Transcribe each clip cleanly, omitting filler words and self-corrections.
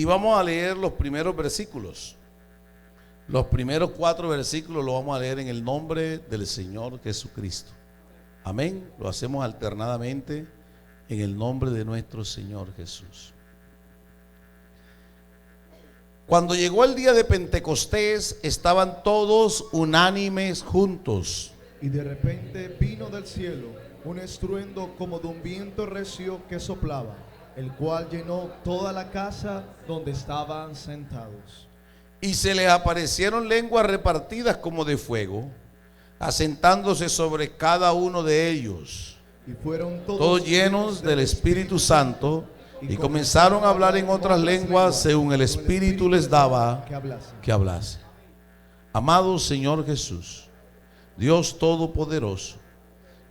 Y vamos a leer los primeros versículos. Los primeros 4 versículos los vamos a leer en el nombre del Señor Jesucristo. Amén. Lo hacemos alternadamente en el nombre de nuestro Señor Jesús. Cuando llegó el día de Pentecostés, estaban todos unánimes juntos. Y de repente vino del cielo un estruendo como de un viento recio que soplaba, el cual llenó toda la casa donde estaban sentados. Y se les aparecieron lenguas repartidas como de fuego, asentándose sobre cada uno de ellos. Y fueron todos llenos del Espíritu Santo, y comenzaron a hablar en otras lenguas según el Espíritu les daba que hablase. Amado Señor Jesús, Dios Todopoderoso,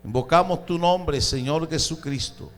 invocamos tu nombre, Señor Jesucristo,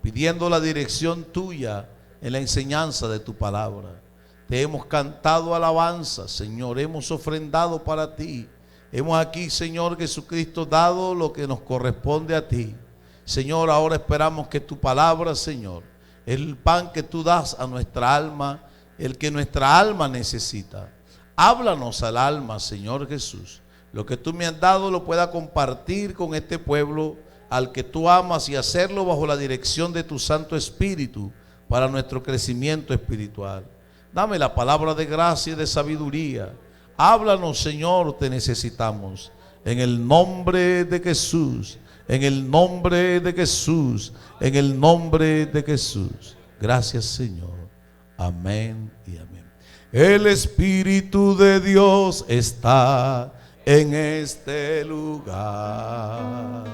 pidiendo la dirección tuya en la enseñanza de tu palabra. Te hemos cantado alabanza, Señor, hemos ofrendado para ti. Hemos aquí, Señor Jesucristo, dado lo que nos corresponde a ti. Señor, ahora esperamos que tu palabra, Señor, el pan que tú das a nuestra alma, el que nuestra alma necesita. Háblanos al alma, Señor Jesús. Lo que tú me has dado lo pueda compartir con este pueblo al que tú amas y hacerlo bajo la dirección de tu Santo Espíritu para nuestro crecimiento espiritual. Dame la palabra de gracia y de sabiduría. Háblanos, Señor, te necesitamos. En el nombre de Jesús, en el nombre de Jesús, en el nombre de Jesús. Gracias, Señor. Amén y amén. El Espíritu de Dios está en este lugar.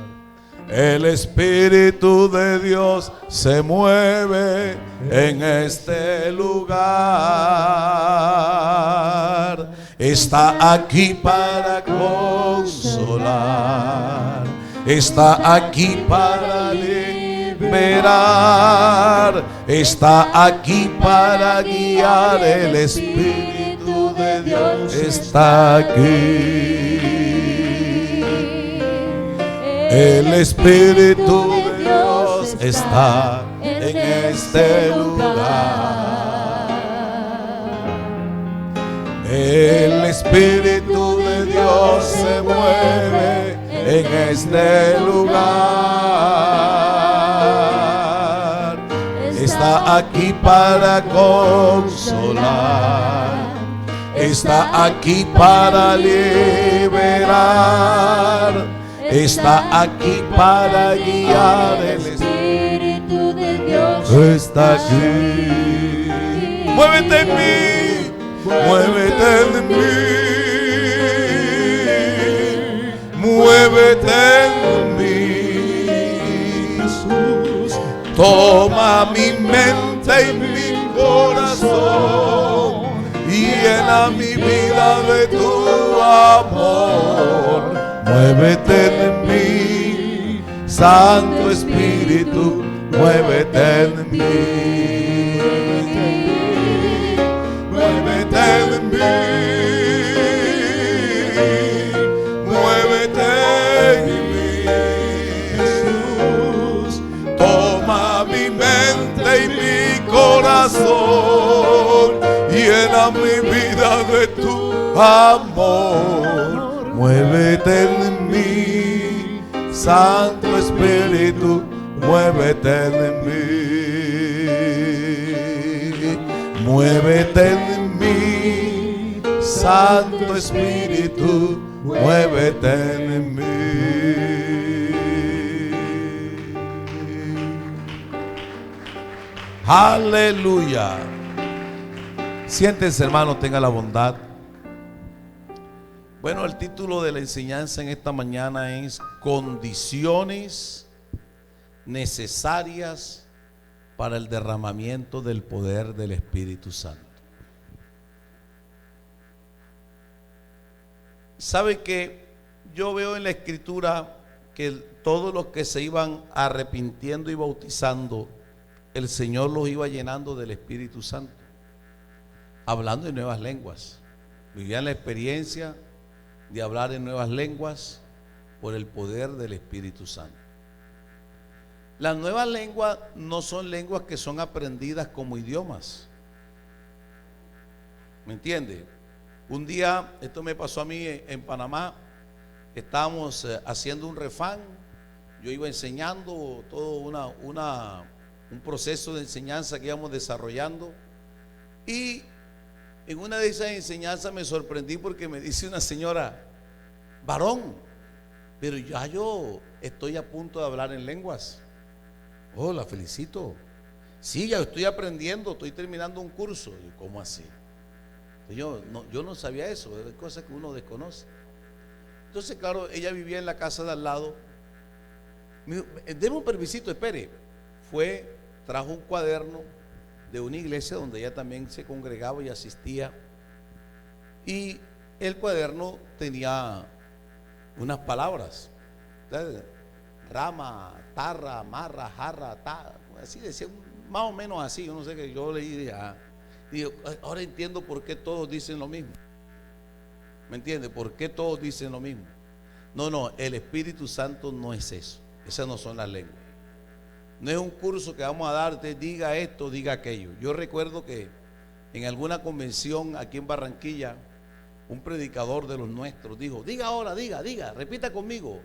El Espíritu de Dios se mueve en este lugar. Está aquí para consolar, está aquí para liberar, está aquí para guiar. El Espíritu de Dios está aquí. El Espíritu de Dios está en este lugar. El Espíritu de Dios se mueve en este lugar. Está aquí para consolar, está aquí para liberar, está aquí para guiar. El Espíritu de Dios está aquí. Muévete en mí, muévete en mí, muévete en mí, Jesús. Toma mi mente y mi corazón y llena mi vida de tu amor. Muévete en mí, Santo Espíritu, muévete en mí. Muévete en mí, muévete en mí, Jesús. Toma mi mente y mi corazón, llena mi vida de tu amor. Muévete en mí, Santo Espíritu, muévete en mí. Muévete en mí, Santo Espíritu, muévete en mí. Aleluya. Siéntense, hermano, tenga la bondad. Bueno, el título de la enseñanza en esta mañana es Condiciones necesarias para el derramamiento del poder del Espíritu Santo. ¿Sabe que yo veo en la Escritura que todos los que se iban arrepintiendo y bautizando, el Señor los iba llenando del Espíritu Santo, hablando en nuevas lenguas? Vivían la experiencia de hablar en nuevas lenguas por el poder del Espíritu Santo. Las nuevas lenguas no son lenguas que son aprendidas como idiomas. ¿Me entiende? Un día, esto me pasó a mí en Panamá, estábamos haciendo un refán, yo iba enseñando todo un proceso de enseñanza que íbamos desarrollando, y en una de esas enseñanzas me sorprendí porque me dice una señora: varón, pero ya yo estoy a punto de hablar en lenguas. Oh, la felicito. Sí, ya estoy aprendiendo, estoy terminando un curso. Y, ¿cómo así? Yo no sabía eso, es cosa que uno desconoce. Entonces, claro, ella vivía en la casa de al lado. Me dijo: deme un permisito, espere. Trajo un cuaderno de una iglesia donde ella también se congregaba y asistía, y el cuaderno tenía unas palabras: rama, tarra, marra, jarra, así decía, más o menos así. Yo no sé, que yo leí y dije: digo, ahora entiendo por qué todos dicen lo mismo. ¿Me entiende? ¿Por qué todos dicen lo mismo? No, el Espíritu Santo no es eso. Esas no son las lenguas. No es un curso que vamos a darte, diga esto, diga aquello. Yo recuerdo que en alguna convención aquí en Barranquilla, un predicador de los nuestros dijo: diga ahora, diga, repita conmigo.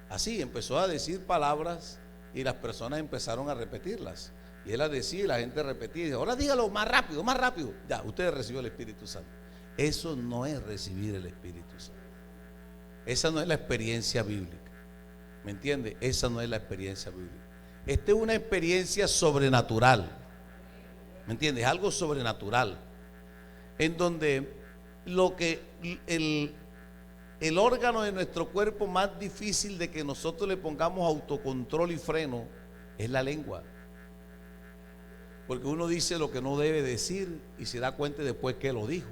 Así empezó a decir palabras y las personas empezaron a repetirlas. Y él las decía y la gente repetía. Y dice: ahora dígalo más rápido, más rápido. Ya, usted recibió el Espíritu Santo. Eso no es recibir el Espíritu Santo. Esa no es la experiencia bíblica. ¿Me entiende? Esa no es la experiencia bíblica. Esta es una experiencia sobrenatural. ¿Me entiendes? Algo sobrenatural. En donde el órgano de nuestro cuerpo más difícil de que nosotros le pongamos autocontrol y freno es la lengua. Porque uno dice lo que no debe decir y se da cuenta después que lo dijo.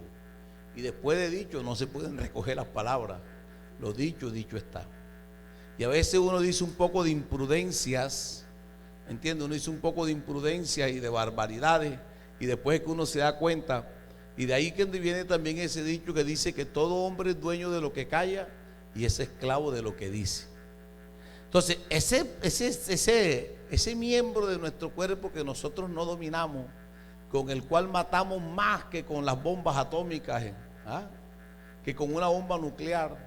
Y después de dicho no se pueden recoger las palabras. Lo dicho está. Y a veces uno dice un poco de imprudencias. ¿Entiende? Uno dice un poco de imprudencias y de barbaridades, y después que uno se da cuenta. Y de ahí que viene también ese dicho que dice que todo hombre es dueño de lo que calla y es esclavo de lo que dice. Entonces ese miembro de nuestro cuerpo que nosotros no dominamos, con el cual matamos más que con las bombas atómicas, que con una bomba nuclear.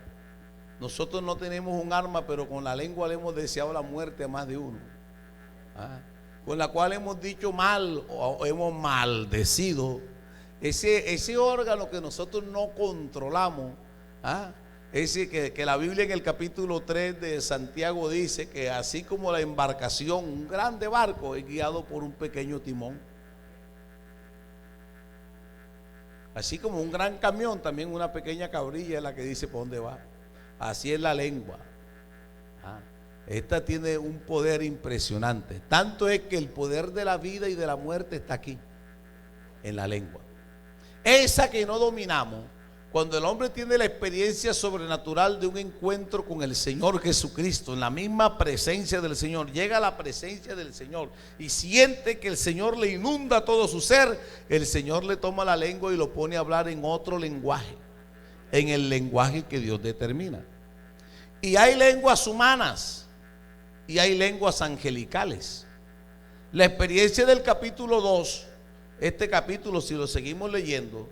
Nosotros no tenemos un arma, pero con la lengua le hemos deseado la muerte a más de uno, con la cual hemos dicho mal o hemos maldecido. Ese órgano que nosotros no controlamos, ese que la Biblia en el capítulo 3 de Santiago dice que así como la embarcación, un grande barco, es guiado por un pequeño timón. Así como un gran camión, también una pequeña cabrilla es la que dice por dónde va. Así es la lengua. Esta tiene un poder impresionante. Tanto es que el poder de la vida y de la muerte está aquí, en la lengua. Esa que no dominamos, cuando el hombre tiene la experiencia sobrenatural de un encuentro con el Señor Jesucristo, en la misma presencia del Señor, llega a la presencia del Señor y siente que el Señor le inunda todo su ser, el Señor le toma la lengua y lo pone a hablar en otro lenguaje, en el lenguaje que Dios determina. Y hay lenguas humanas y hay lenguas angelicales. La experiencia del capítulo 2, este capítulo, si lo seguimos leyendo,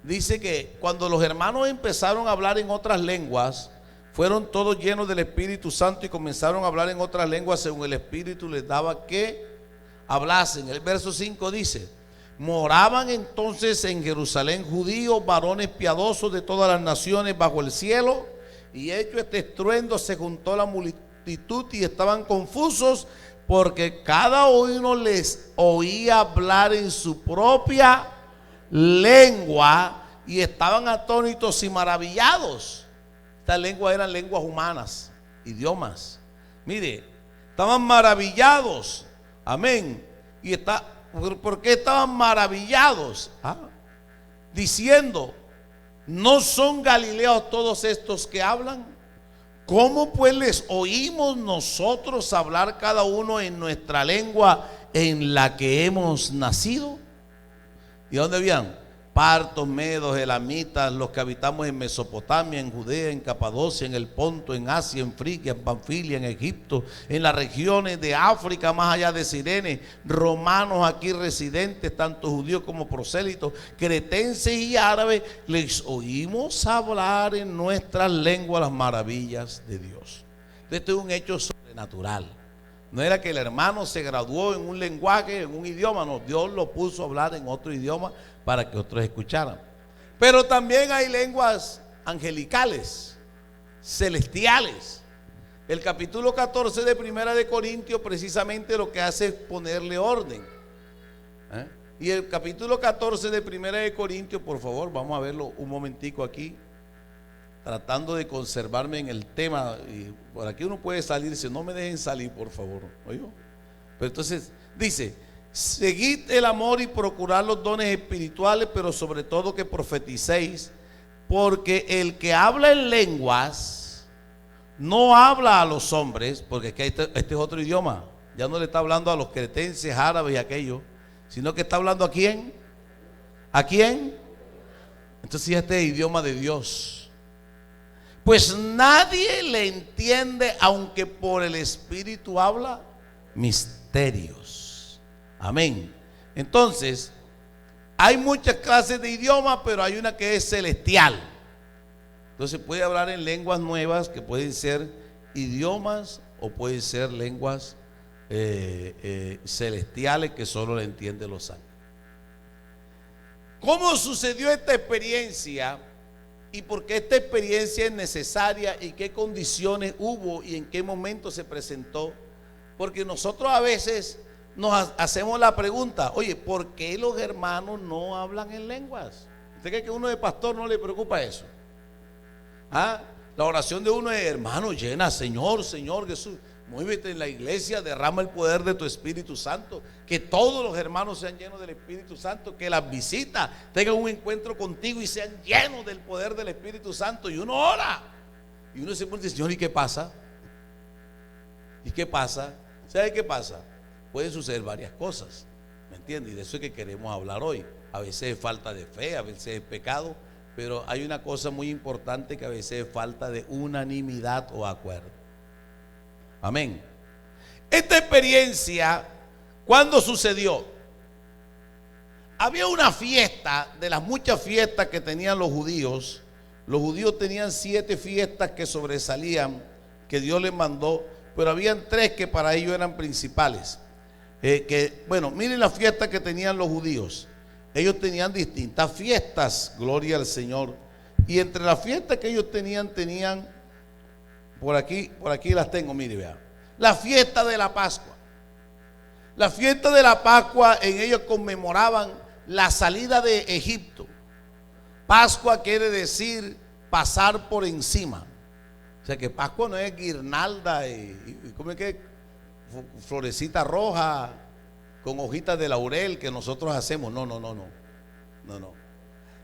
dice que cuando los hermanos empezaron a hablar en otras lenguas, fueron todos llenos del Espíritu Santo y comenzaron a hablar en otras lenguas según el Espíritu les daba que hablasen. El verso 5 dice: moraban entonces en Jerusalén judíos, varones piadosos de todas las naciones bajo el cielo. Y hecho este estruendo, se juntó la multitud y estaban confusos, porque cada uno les oía hablar en su propia lengua, y estaban atónitos y maravillados. Estas lenguas eran lenguas humanas, idiomas. Mire, estaban maravillados. Amén. Y ¿por qué estaban maravillados? Diciendo: ¿no son galileos todos estos que hablan? ¿Cómo pues les oímos nosotros hablar cada uno en nuestra lengua en la que hemos nacido? ¿Y dónde habían? partos, medos, elamitas, los que habitamos en Mesopotamia, en Judea, en Capadocia, en el Ponto, en Asia, en Frigia, en Panfilia, en Egipto, en las regiones de África, más allá de Cirene, romanos aquí residentes, tanto judíos como prosélitos, cretenses y árabes, les oímos hablar en nuestras lenguas las maravillas de Dios. Este es un hecho sobrenatural. No era que el hermano se graduó en un lenguaje, en un idioma, no, Dios lo puso a hablar en otro idioma para que otros escucharan. Pero también hay lenguas angelicales, celestiales. El capítulo 14 de Primera de Corintios precisamente lo que hace es ponerle orden. Y el capítulo 14 de Primera de Corintios, por favor, vamos a verlo un momentico aquí, tratando de conservarme en el tema. Y por aquí uno puede salirse, no me dejen salir, por favor. ¿Oigo? Pero entonces dice: seguid el amor y procurad los dones espirituales, pero sobre todo que profeticéis, porque el que habla en lenguas no habla a los hombres, porque es que este es otro idioma. Ya no le está hablando a los cretenses, árabes y aquellos, sino que está hablando ¿a quién? ¿A quién? Entonces este es el idioma de Dios. Pues nadie le entiende, aunque por el Espíritu habla misterios. Amén. Entonces, hay muchas clases de idiomas, pero hay una que es celestial. Entonces puede hablar en lenguas nuevas, que pueden ser idiomas o pueden ser lenguas celestiales que solo le entienden los ángeles. ¿Cómo sucedió esta experiencia? ¿Y por qué esta experiencia es necesaria? ¿Y qué condiciones hubo? ¿Y en qué momento se presentó? Porque nosotros a veces nos hacemos la pregunta: oye, ¿por qué los hermanos no hablan en lenguas? ¿Usted cree que a uno de pastor no le preocupa eso? La oración de uno es: hermano, llena, Señor, Señor Jesús, muévete en la iglesia, derrama el poder de tu Espíritu Santo, que todos los hermanos sean llenos del Espíritu Santo, que las visitas tengan un encuentro contigo y sean llenos del poder del Espíritu Santo. Y uno ora y uno se pone: Señor, ¿y qué pasa? ¿Y qué pasa? ¿Sabe qué pasa? Pueden suceder varias cosas, ¿me entiendes? Y de eso es que queremos hablar hoy. A veces es falta de fe, a veces es pecado, pero hay una cosa muy importante, que a veces es falta de unanimidad o acuerdo. Amén. Esta experiencia, ¿cuándo sucedió? Había una fiesta, de las muchas fiestas que tenían los judíos. Los judíos tenían 7 fiestas que sobresalían, que Dios les mandó, pero habían 3 que para ellos eran principales. Bueno, miren las fiestas que tenían los judíos. Ellos tenían distintas fiestas, gloria al Señor. Y entre las fiestas que ellos tenían por aquí las tengo, mire, vea. La fiesta de la Pascua. La fiesta de la Pascua, en ellos conmemoraban la salida de Egipto. Pascua quiere decir pasar por encima. O sea que Pascua no es guirnalda y ¿cómo es que? Florecita roja con hojitas de laurel que nosotros hacemos. No.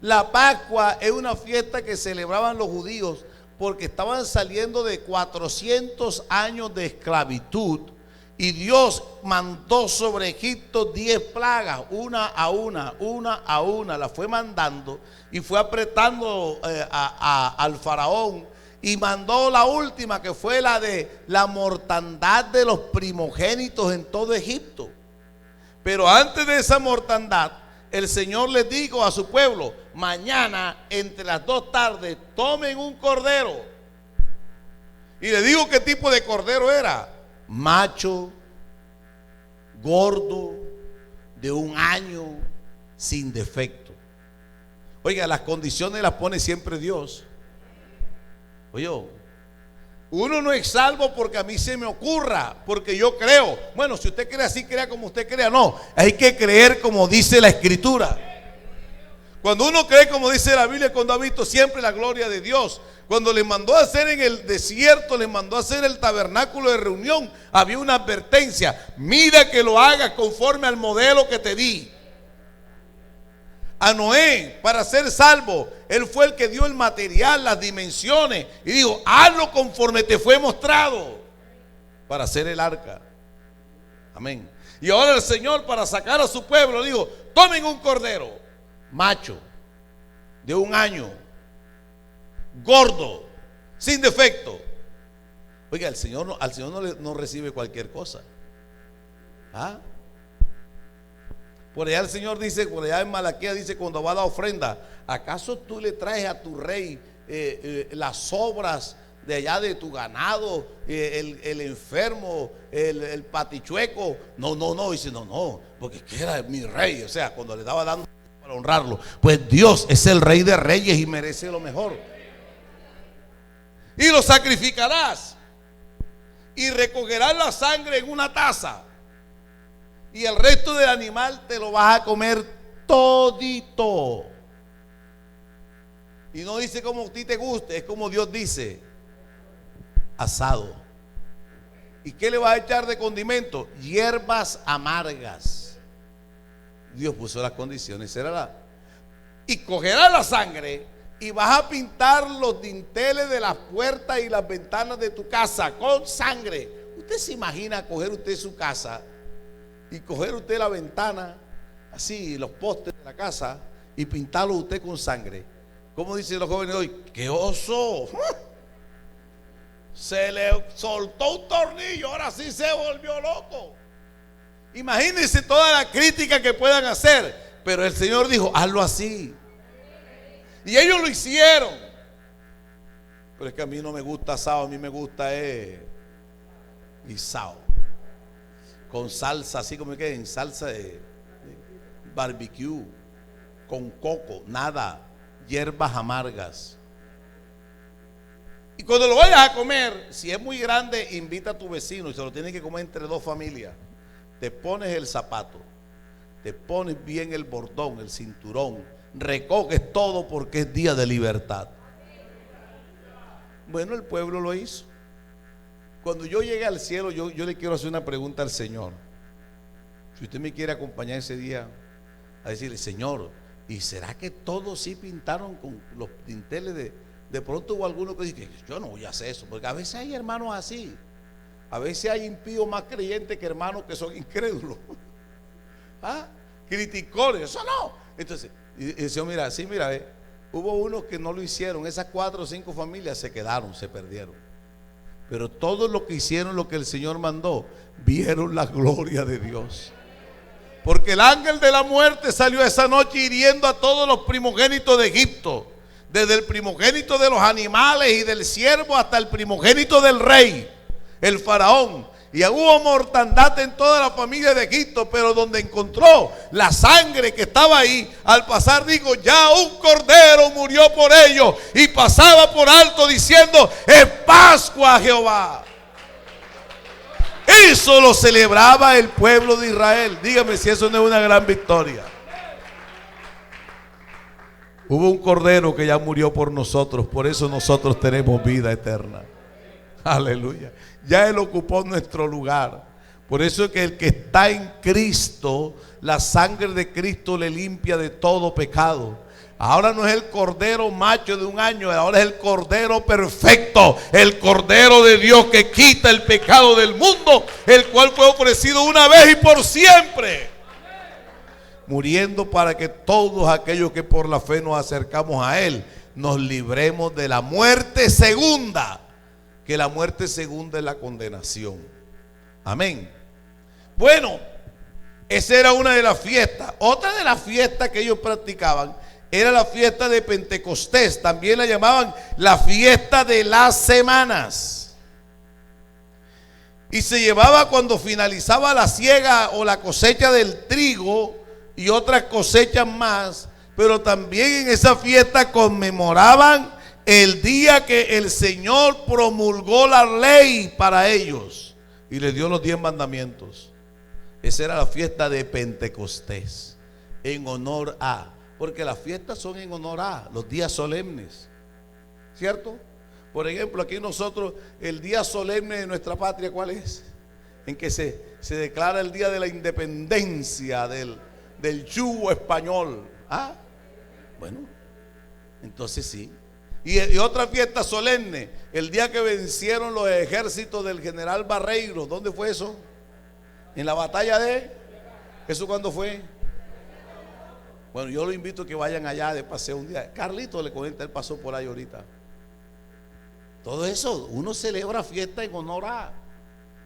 La Pascua es una fiesta que celebraban los judíos porque estaban saliendo de 400 años de esclavitud, y Dios mandó sobre Egipto 10 plagas, una a una, la fue mandando y fue apretando al faraón, y mandó la última, que fue la de la mortandad de los primogénitos en todo Egipto. Pero antes de esa mortandad, el Señor les dijo a su pueblo: mañana entre las 2 tardes tomen un cordero. Y le digo qué tipo de cordero era: macho, gordo, de 1 año, sin defecto. Oiga, las condiciones las pone siempre Dios. Oye, uno no es salvo porque a mí se me ocurra, porque yo creo. Bueno, si usted cree así, crea como usted crea. No, hay que creer como dice la Escritura. Cuando uno cree como dice la Biblia, cuando ha visto siempre la gloria de Dios. Cuando les mandó a hacer en el desierto, les mandó a hacer el tabernáculo de reunión, había una advertencia: mira que lo hagas conforme al modelo que te di. A Noé, para ser salvo, él fue el que dio el material, las dimensiones, y dijo: hazlo conforme te fue mostrado para hacer el arca. Amén. Y ahora el Señor, para sacar a su pueblo, dijo: tomen un cordero, macho, de un año, gordo, sin defecto. Oiga, al Señor no recibe cualquier cosa. ¿Ah? Por allá el Señor dice, por allá en Malaquías dice, cuando va a la ofrenda, ¿acaso tú le traes a tu rey las sobras de allá de tu ganado, el enfermo, el patichueco? No, dice, no, porque era mi rey. O sea, cuando le estaba dando para honrarlo, pues Dios es el rey de reyes y merece lo mejor. Y lo sacrificarás y recogerás la sangre en una taza, y el resto del animal te lo vas a comer todito. Y no dice como a ti te guste, es como Dios dice: asado. ¿Y qué le vas a echar de condimento? Hierbas amargas. Dios puso las condiciones, y cogerás la sangre y vas a pintar los dinteles de las puertas y las ventanas de tu casa con sangre. Usted se imagina coger usted su casa y coger usted la ventana, así, los postes de la casa, y pintarlo usted con sangre. ¿Cómo dicen los jóvenes hoy? ¡Qué oso! Se le soltó un tornillo, ahora sí se volvió loco. Imagínense toda la crítica que puedan hacer, pero el Señor dijo: hazlo así. Y ellos lo hicieron. Pero es que a mí no me gusta asado, a mí me gusta guisado, con salsa, así como que en salsa de barbecue, con coco, nada, hierbas amargas. Y cuando lo vayas a comer, si es muy grande, invita a tu vecino y se lo tiene que comer entre dos familias. Te pones el zapato, te pones bien el bordón, el cinturón, recoges todo porque es día de libertad. Bueno, el pueblo lo hizo. Cuando yo llegue al cielo, yo le quiero hacer una pregunta al Señor. Si usted me quiere acompañar ese día a decirle: Señor, ¿y será que todos sí pintaron con los dinteles de pronto hubo alguno que dice: yo no voy a hacer eso? Porque a veces hay hermanos así. A veces hay impíos más creyentes que hermanos que son incrédulos. ¿Ah? Criticones, eso no. Entonces, y el Señor, mira, sí, mira, hubo unos que no lo hicieron. Esas 4 o 5 familias se quedaron, se perdieron. Pero todos los que hicieron lo que el Señor mandó, vieron la gloria de Dios. Porque el ángel de la muerte salió esa noche hiriendo a todos los primogénitos de Egipto, desde el primogénito de los animales y del siervo hasta el primogénito del rey, el faraón. Y hubo mortandad en toda la familia de Egipto, pero donde encontró la sangre que estaba ahí, al pasar dijo: ya un cordero murió por ellos, y pasaba por alto diciendo: es Pascua a Jehová. Eso lo celebraba el pueblo de Israel. Dígame si eso no es una gran victoria. Hubo un cordero que ya murió por nosotros, por eso nosotros tenemos vida eterna. Aleluya. Ya Él ocupó nuestro lugar. Por eso es que el que está en Cristo, la sangre de Cristo le limpia de todo pecado. Ahora no es el cordero macho de un año, ahora es el cordero perfecto, el cordero de Dios que quita el pecado del mundo, el cual fue ofrecido una vez y por siempre, muriendo para que todos aquellos que por la fe nos acercamos a Él nos libremos de la muerte segunda, que la muerte segunda es la condenación. Amén. Bueno, esa era una de las fiestas. Otra de las fiestas que ellos practicaban era la fiesta de Pentecostés. También la llamaban la fiesta de las semanas. Y se llevaba cuando finalizaba la siega o la cosecha del trigo y otras cosechas más. Pero también en esa fiesta conmemoraban el día que el Señor promulgó la ley para ellos y les dio los 10 mandamientos. Esa era la fiesta de Pentecostés, en honor a, porque las fiestas son en honor a los días solemnes, ¿cierto? Por ejemplo, aquí nosotros, el día solemne de nuestra patria, ¿cuál es? En que se declara el día de la independencia del yugo español. ¿Ah? Bueno, entonces sí. Y otra fiesta solemne, el día que vencieron los ejércitos del general Barreiro. ¿Dónde fue eso? En la batalla de... ¿Eso cuándo fue? Bueno, yo lo invito a que vayan allá de paseo un día. Carlito le comenta, él pasó por ahí ahorita. Todo eso, uno celebra fiesta en honor a.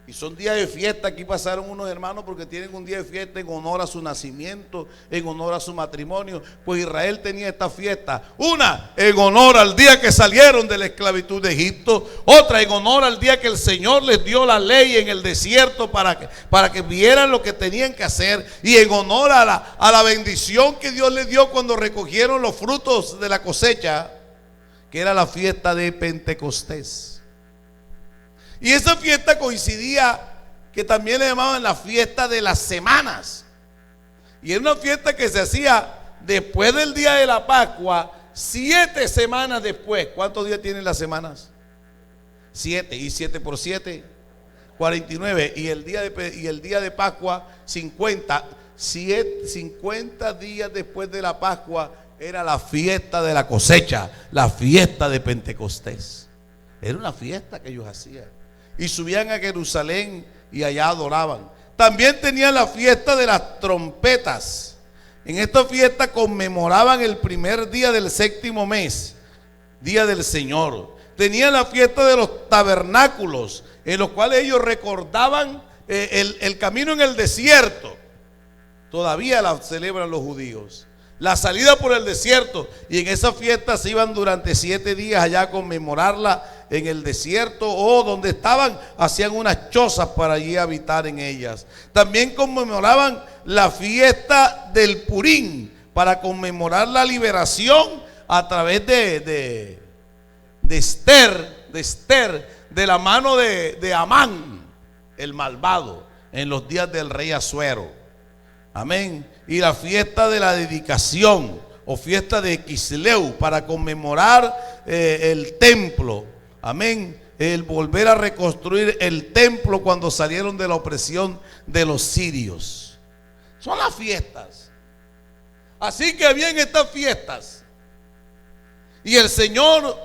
Y son días de fiesta. Aquí pasaron unos hermanos porque tienen un día de fiesta en honor a su nacimiento, en honor a su matrimonio. Pues Israel tenía esta fiesta. Una en honor al día que salieron de la esclavitud de Egipto. Otra en honor al día que el Señor les dio la ley en el desierto para que vieran lo que tenían que hacer. Y en honor a la bendición que Dios les dio cuando recogieron los frutos de la cosecha, que era la fiesta de Pentecostés. Y esa fiesta coincidía, que también le llamaban la fiesta de las semanas. Y era una fiesta que se hacía después del día de la Pascua, 7 semanas después. ¿Cuántos días tienen las semanas? 7. Y 7 por 7, 49. Y el día de Pascua, 50. 50 días después de la Pascua era la fiesta de la cosecha, la fiesta de Pentecostés. Era una fiesta que ellos hacían. Y subían a Jerusalén y allá adoraban. También tenían la fiesta de las trompetas. En esta fiesta conmemoraban el primer día del 7º mes, día del Señor. Tenían la fiesta de los tabernáculos, en los cuales ellos recordaban el camino en el desierto. Todavía la celebran los judíos. La salida por el desierto, y en esa fiesta se iban durante 7 días allá a conmemorarla en el desierto, o donde estaban, hacían unas chozas para allí habitar en ellas. También conmemoraban la fiesta del Purín, para conmemorar la liberación a través de Esther, de la mano de Amán, el malvado, en los días del rey Asuero. Amén. Y la fiesta de la dedicación, o fiesta de Quisleu, para conmemorar el templo. Amén. El volver a reconstruir el templo cuando salieron de la opresión de los sirios. Son las fiestas. Así que habían estas fiestas. Y el Señor,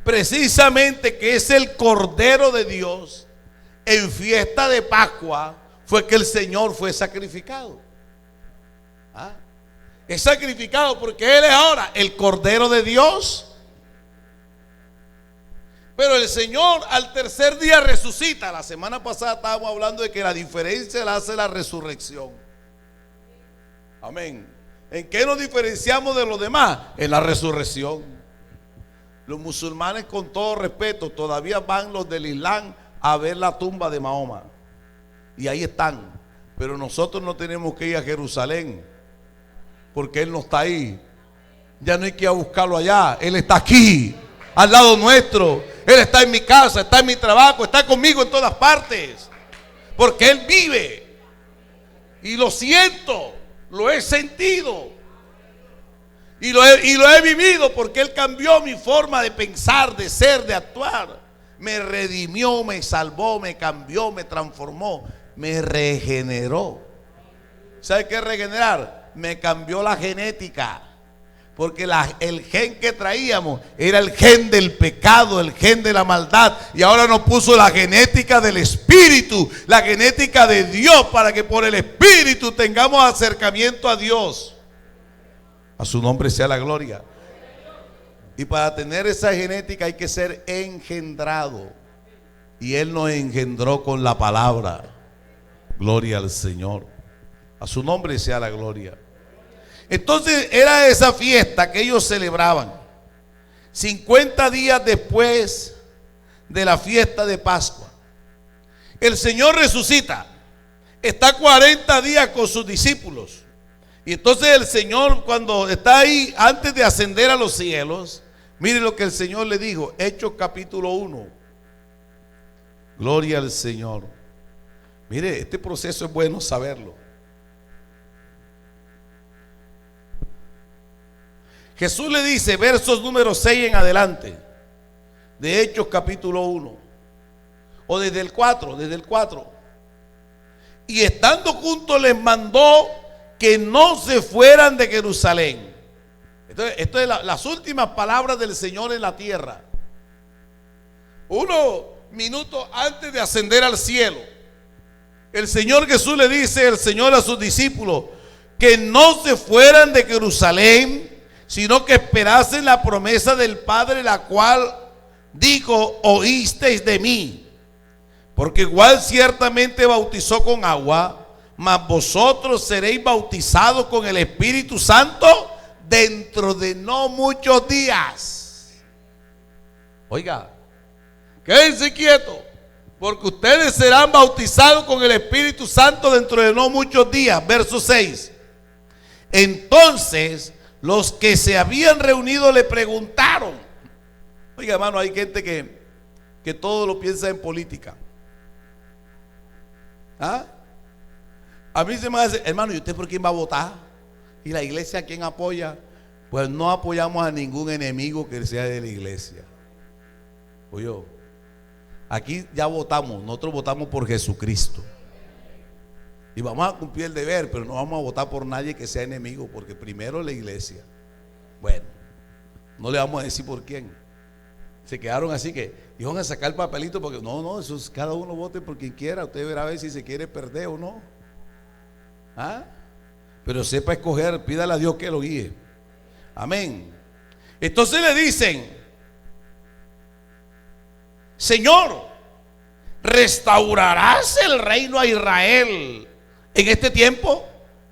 precisamente que es el Cordero de Dios, en fiesta de Pascua fue que el Señor fue sacrificado. Es sacrificado porque Él es ahora el Cordero de Dios. Pero el Señor al tercer día resucita. La semana pasada estábamos hablando de que la diferencia la hace la resurrección. Amén. ¿En qué nos diferenciamos de los demás? En la resurrección. Los musulmanes, con todo respeto, todavía van los del Islam a ver la tumba de Mahoma. Y ahí están. Pero nosotros no tenemos que ir a Jerusalén, porque Él no está ahí. Ya no hay que ir a buscarlo allá. Él está aquí, al lado nuestro. Él está en mi casa, está en mi trabajo, está conmigo en todas partes. Porque Él vive. Y lo siento, lo he sentido. Y lo he vivido, porque Él cambió mi forma de pensar, de ser, de actuar. Me redimió, me salvó, me cambió, me transformó, me regeneró. ¿Sabe qué es regenerar? Me cambió la genética. Porque el gen que traíamos era el gen del pecado, el gen de la maldad. Y ahora nos puso la genética del Espíritu, la genética de Dios, para que por el Espíritu tengamos acercamiento a Dios. A su nombre sea la gloria. Y para tener esa genética hay que ser engendrado. Y Él nos engendró con la palabra. Gloria al Señor. A su nombre sea la gloria. Entonces era esa fiesta que ellos celebraban 50 días después de la fiesta de Pascua. El Señor resucita, está 40 días con sus discípulos. Y entonces el Señor, cuando está ahí antes de ascender a los cielos, mire lo que el Señor le dijo. Hechos capítulo 1. Gloria al Señor. Mire, este proceso es bueno saberlo. Jesús le dice, versos número 6 en adelante, de Hechos capítulo 1, o desde el 4, y estando juntos les mandó que no se fueran de Jerusalén. Entonces, esto es las últimas palabras del Señor en la tierra. Unos minutos antes de ascender al cielo, el Señor Jesús le dice, el Señor a sus discípulos, que no se fueran de Jerusalén, sino que esperasen la promesa del Padre, la cual dijo: oísteis de mí. Porque igual ciertamente bautizó con agua, mas vosotros seréis bautizados con el Espíritu Santo dentro de no muchos días. Oiga, quédense quietos, porque ustedes serán bautizados con el Espíritu Santo dentro de no muchos días. Verso 6. Entonces los que se habían reunido le preguntaron. Oiga, hermano, hay gente que todo lo piensa en política. ¿Ah? A mí se me hace, hermano, ¿y usted por quién va a votar? ¿Y la iglesia a quién apoya? Pues no apoyamos a ningún enemigo que sea de la iglesia. Oye, aquí ya votamos, nosotros votamos por Jesucristo. Y vamos a cumplir el deber, pero no vamos a votar por nadie que sea enemigo, porque primero la iglesia. Bueno, no le vamos a decir por quién. Se quedaron así que iban a sacar el papelito, porque no, eso es, cada uno vote por quien quiera. Usted verá a ver si se quiere perder o no. ¿Ah? Pero sepa escoger, pídale a Dios que lo guíe. Amén. Entonces le dicen: Señor, ¿restaurarás el reino a Israel en este tiempo?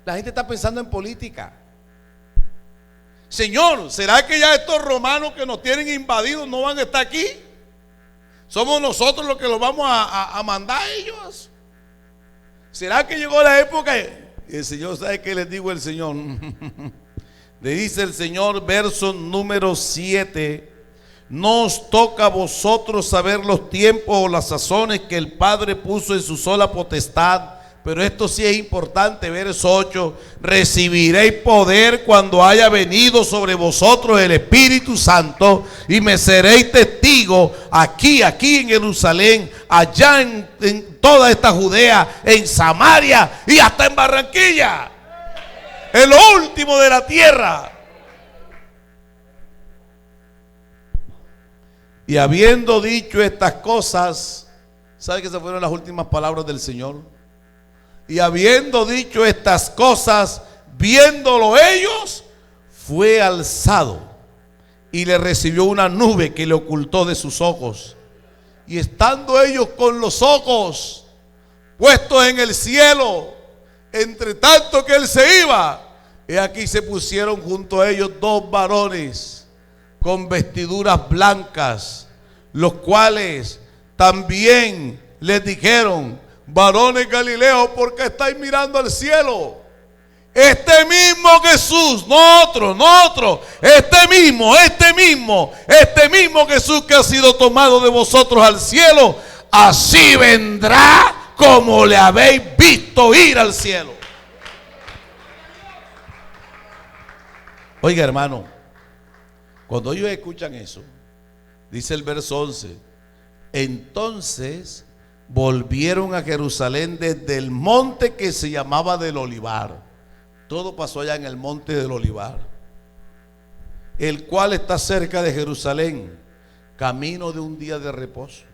La gente está pensando en política. Señor, ¿será que ya estos romanos que nos tienen invadidos no van a estar aquí? ¿Somos nosotros los que los vamos a mandar a ellos? ¿Será que llegó la época? Y el Señor, ¿sabe qué les digo el Señor? Le dice el Señor, verso número 7: no os toca a vosotros saber los tiempos o las sazones que el Padre puso en su sola potestad. Pero esto sí es importante, verso 8: recibiréis poder cuando haya venido sobre vosotros el Espíritu Santo, y me seréis testigos aquí en Jerusalén, allá en toda esta Judea, en Samaria y hasta en Barranquilla, en lo último de la tierra. Y habiendo dicho estas cosas, ¿sabe que esas fueron las últimas palabras del Señor? Y habiendo dicho estas cosas, viéndolo ellos, fue alzado y le recibió una nube que le ocultó de sus ojos. Y estando ellos con los ojos puestos en el cielo, entre tanto que él se iba, he aquí se pusieron junto a ellos dos varones con vestiduras blancas, los cuales también les dijeron: varones Galileos, ¿por qué estáis mirando al cielo? Este mismo Jesús, no otro, este mismo Jesús que ha sido tomado de vosotros al cielo, así vendrá como le habéis visto ir al cielo. Oiga, hermano, cuando ellos escuchan eso, dice el verso 11: entonces volvieron a Jerusalén desde el monte que se llamaba del Olivar. Todo pasó allá en el monte del Olivar, el cual está cerca de Jerusalén, camino de un día de reposo.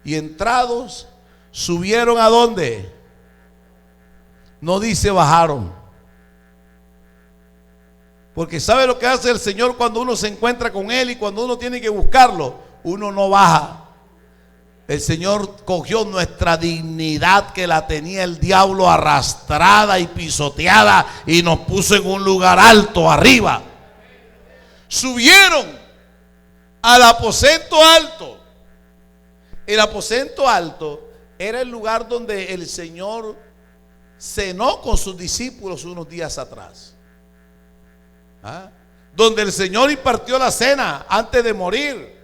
Y entrados, subieron ¿a dónde? No dice bajaron. Porque ¿sabe lo que hace el Señor cuando uno se encuentra con Él y cuando uno tiene que buscarlo? Uno no baja. El Señor cogió nuestra dignidad que la tenía el diablo arrastrada y pisoteada y nos puso en un lugar alto arriba. Subieron al aposento alto. El aposento alto era el lugar donde el Señor cenó con sus discípulos unos días atrás. Donde el Señor impartió la cena antes de morir,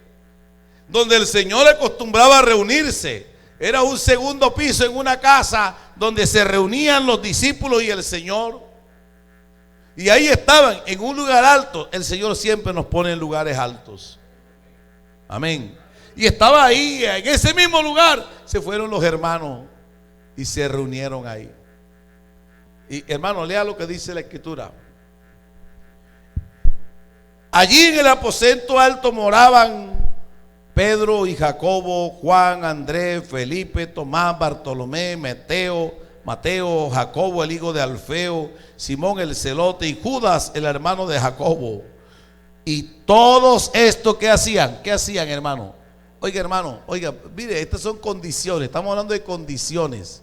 donde el Señor acostumbraba a reunirse. Era un segundo piso en una casa donde se reunían los discípulos y el Señor. Y ahí estaban en un lugar alto. El Señor siempre nos pone en lugares altos. Amén. Y estaba ahí, en ese mismo lugar, se fueron los hermanos y se reunieron ahí. Y hermano, lea lo que dice la Escritura. Allí en el aposento alto moraban Pedro y Jacobo, Juan, Andrés, Felipe, Tomás, Bartolomé, Mateo, Mateo, Jacobo el hijo de Alfeo, Simón el celote y Judas el hermano de Jacobo. Y todos estos, ¿qué hacían? ¿Qué hacían, hermano? Oiga, hermano, oiga, mire, estas son condiciones, estamos hablando de condiciones.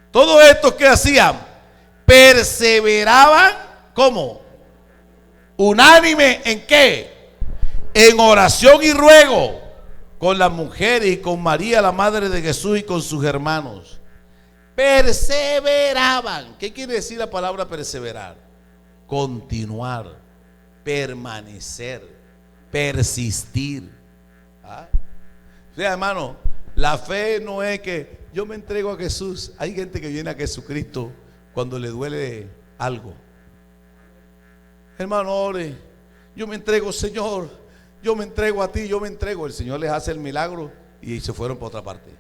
Todos estos, ¿qué hacían? Perseveraban, ¿cómo? Unánime, ¿en qué? En oración y ruego con las mujeres y con María, la madre de Jesús, y con sus hermanos. Perseveraban. ¿Qué quiere decir la palabra perseverar? Continuar, permanecer, persistir. ¿Ah? O sea, hermano, la fe no es que yo me entrego a Jesús. Hay gente que viene a Jesucristo cuando le duele algo. Hermano, ore, yo me entrego, Señor, yo me entrego a ti, yo me entrego. El Señor les hace el milagro y se fueron por otra parte.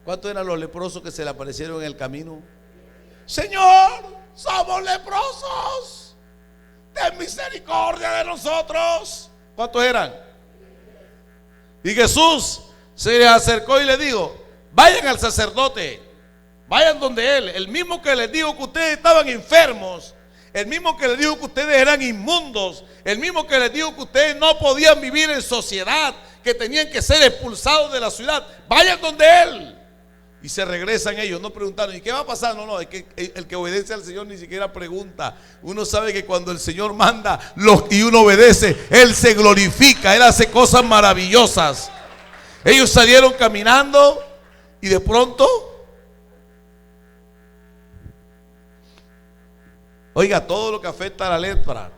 ¿Cuántos eran los leprosos que se le aparecieron en el camino? Señor, somos leprosos, ten misericordia de nosotros. ¿Cuántos eran? Y Jesús se les acercó y le dijo: vayan al sacerdote, vayan donde él, el mismo que les dijo que ustedes estaban enfermos, el mismo que les dijo que ustedes eran inmundos, el mismo que les dijo que ustedes no podían vivir en sociedad, que tenían que ser expulsados de la ciudad. Vayan donde él. Y se regresan ellos, no preguntaron: ¿y qué va a pasar? No, es que el que obedece al Señor ni siquiera pregunta. Uno sabe que cuando el Señor manda y uno obedece, Él se glorifica, Él hace cosas maravillosas. Ellos salieron caminando y de pronto, oiga, todo lo que afecta a la lepra,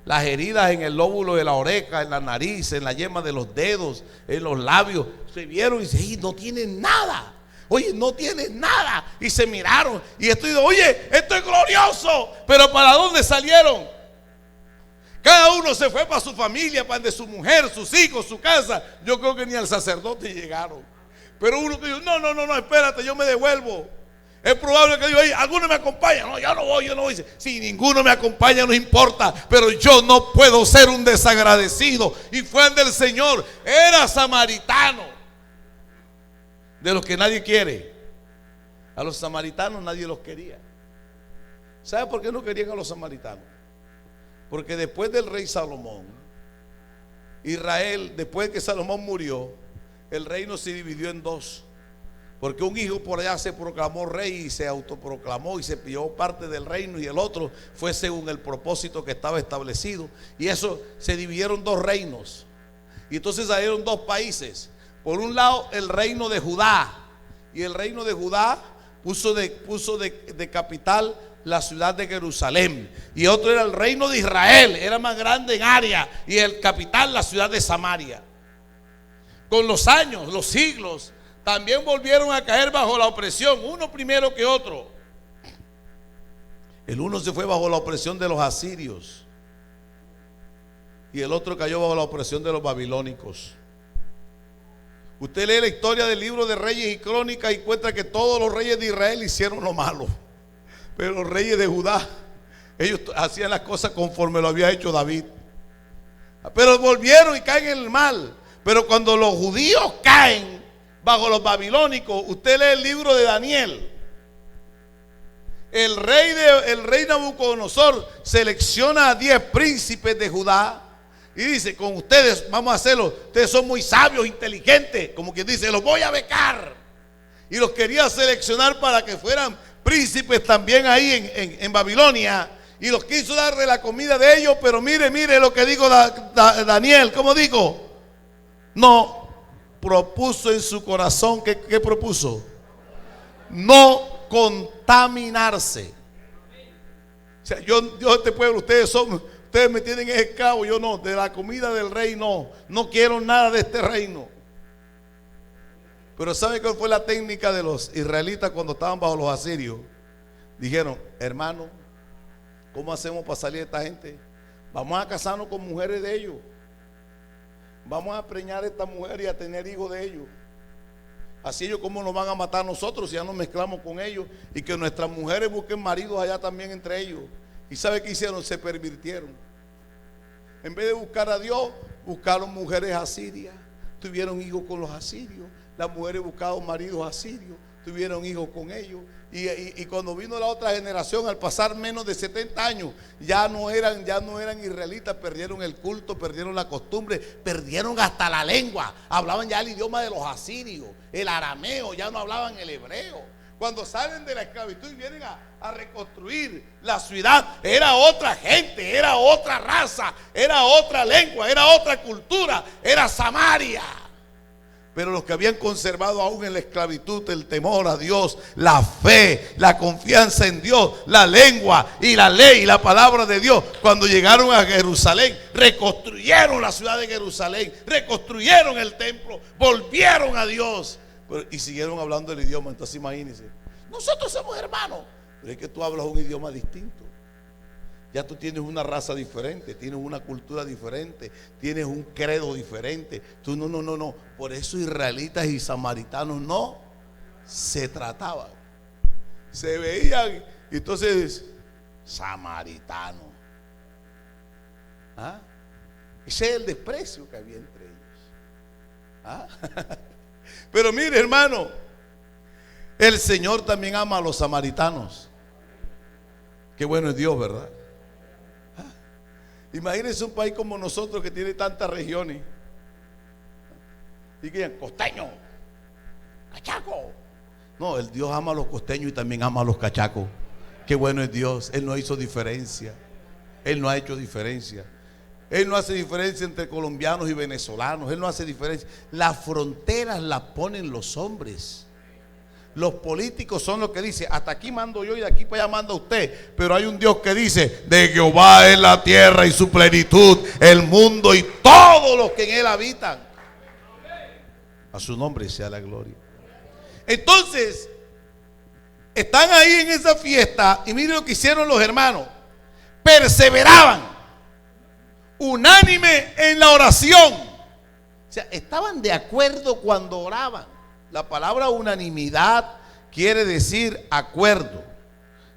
las heridas en el lóbulo de la oreja, en la nariz, en la yema de los dedos, en los labios, se vieron y dicen: no tienen nada. Oye, no tienen nada. Y se miraron y oye, esto es glorioso. Pero ¿para dónde salieron? Cada uno se fue para su familia, para de su mujer, sus hijos, su casa. Yo creo que ni al sacerdote llegaron. Pero uno que dijo: no, espérate, yo me devuelvo. Es probable que diga: ¿alguno me acompaña? No, yo no voy. Si ninguno me acompaña, no importa, pero yo no puedo ser un desagradecido. Y fue del Señor. Era samaritano, de los que nadie quiere. A los samaritanos nadie los quería. ¿Sabe por qué no querían a los samaritanos? Porque después del rey Salomón, Israel, después que Salomón murió, el reino se dividió en dos. Porque un hijo por allá se proclamó rey y se autoproclamó y se pidió parte del reino, y el otro fue según el propósito que estaba establecido. Y eso se dividieron dos reinos. Y entonces salieron dos países. Por un lado, el reino de Judá. Y el reino de Judá puso de capital la ciudad de Jerusalén. Y otro era el reino de Israel, era más grande en área, y el capital la ciudad de Samaria. Con los años, los siglos, también volvieron a caer bajo la opresión, uno primero que otro. El uno se fue bajo la opresión de los asirios y el otro cayó bajo la opresión de los babilónicos. Usted lee la historia del libro de Reyes y Crónicas y encuentra que todos los reyes de Israel hicieron lo malo, pero los reyes de Judá, ellos hacían las cosas conforme lo había hecho David. Pero volvieron y caen en el mal. Pero cuando los judíos caen bajo los babilónicos, usted lee el libro de Daniel. El rey Nabucodonosor selecciona a 10 príncipes de Judá y dice: con ustedes vamos a hacerlo, ustedes son muy sabios, inteligentes, como quien dice, los voy a becar. Y los quería seleccionar para que fueran príncipes también ahí en Babilonia, y los quiso darle la comida de ellos. Pero mire lo que dijo Daniel. ¿Cómo dijo? No, propuso en su corazón, ¿qué propuso? No contaminarse. O sea, yo este pueblo, ustedes me tienen esclavo, yo no, de la comida del rey no quiero nada de este reino. Pero ¿sabe cuál fue la técnica de los israelitas cuando estaban bajo los asirios? Dijeron: hermano, ¿cómo hacemos para salir de esta gente? Vamos a casarnos con mujeres de ellos. Vamos a preñar a esta mujer y a tener hijos de ellos. Así ellos, ¿cómo nos van a matar a nosotros si ya nos mezclamos con ellos? Y que nuestras mujeres busquen maridos allá también entre ellos. ¿Y sabe qué hicieron? Se pervirtieron. En vez de buscar a Dios, buscaron mujeres asirias, tuvieron hijos con los asirios. Las mujeres buscaban maridos asirios, tuvieron hijos con ellos. Y cuando vino la otra generación, al pasar menos de 70 años, ya no eran israelitas, perdieron el culto, perdieron la costumbre, perdieron hasta la lengua. Hablaban ya el idioma de los asirios, el arameo, ya no hablaban el hebreo. Cuando salen de la esclavitud y vienen a reconstruir la ciudad, era otra gente, era otra raza, era otra lengua, era otra cultura, era Samaria. Pero los que habían conservado aún en la esclavitud el temor a Dios, la fe, la confianza en Dios, la lengua y la ley y la palabra de Dios, cuando llegaron a Jerusalén, reconstruyeron la ciudad de Jerusalén, reconstruyeron el templo, volvieron a Dios y siguieron hablando el idioma. Entonces imagínense, nosotros somos hermanos, pero es que tú hablas un idioma distinto. Ya tú tienes una raza diferente, tienes una cultura diferente, tienes un credo diferente. Tú no. Por eso israelitas y samaritanos no se trataban. Se veían y entonces, samaritano. ¿Ah? Ese es el desprecio que había entre ellos. ¿Ah? Pero mire, hermano, el Señor también ama a los samaritanos. Qué bueno es Dios, ¿verdad? Imagínense un país como nosotros que tiene tantas regiones. Y que costeño, cachaco. No, el Dios ama a los costeños y también ama a los cachacos. Qué bueno es Dios. Él no hizo diferencia. Él no ha hecho diferencia. Él no hace diferencia entre colombianos y venezolanos. Él no hace diferencia. Las fronteras las ponen los hombres. Los políticos son los que dicen, hasta aquí mando yo y de aquí para allá manda usted. Pero hay un Dios que dice, de Jehová es la tierra y su plenitud, el mundo y todos los que en él habitan. A su nombre sea la gloria. Entonces, están ahí en esa fiesta y miren lo que hicieron los hermanos. Perseveraban, unánime en la oración. O sea, estaban de acuerdo cuando oraban. La palabra unanimidad quiere decir acuerdo.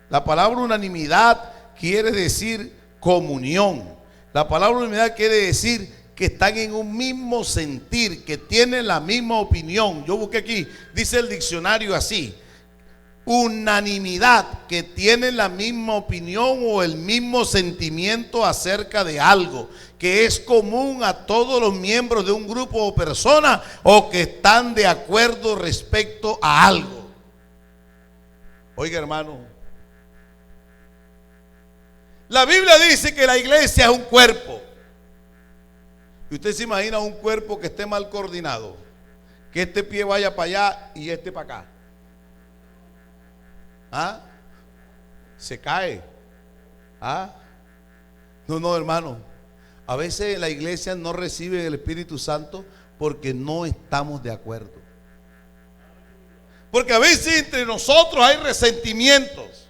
La palabra unanimidad quiere decir comunión. La palabra unanimidad quiere decir que están en un mismo sentir, que tienen la misma opinión. Yo busqué aquí, dice el diccionario así: unanimidad, que tienen la misma opinión o el mismo sentimiento acerca de algo, que es común a todos los miembros de un grupo o persona, o que están de acuerdo respecto a algo. Oiga, hermano, la Biblia dice que la iglesia es un cuerpo. Y usted se imagina un cuerpo que esté mal coordinado, que este pie vaya para allá y este para acá. ¿Ah? Se cae. ¿Ah? No, hermano. A veces la iglesia no recibe el Espíritu Santo porque no estamos de acuerdo. Porque a veces entre nosotros hay resentimientos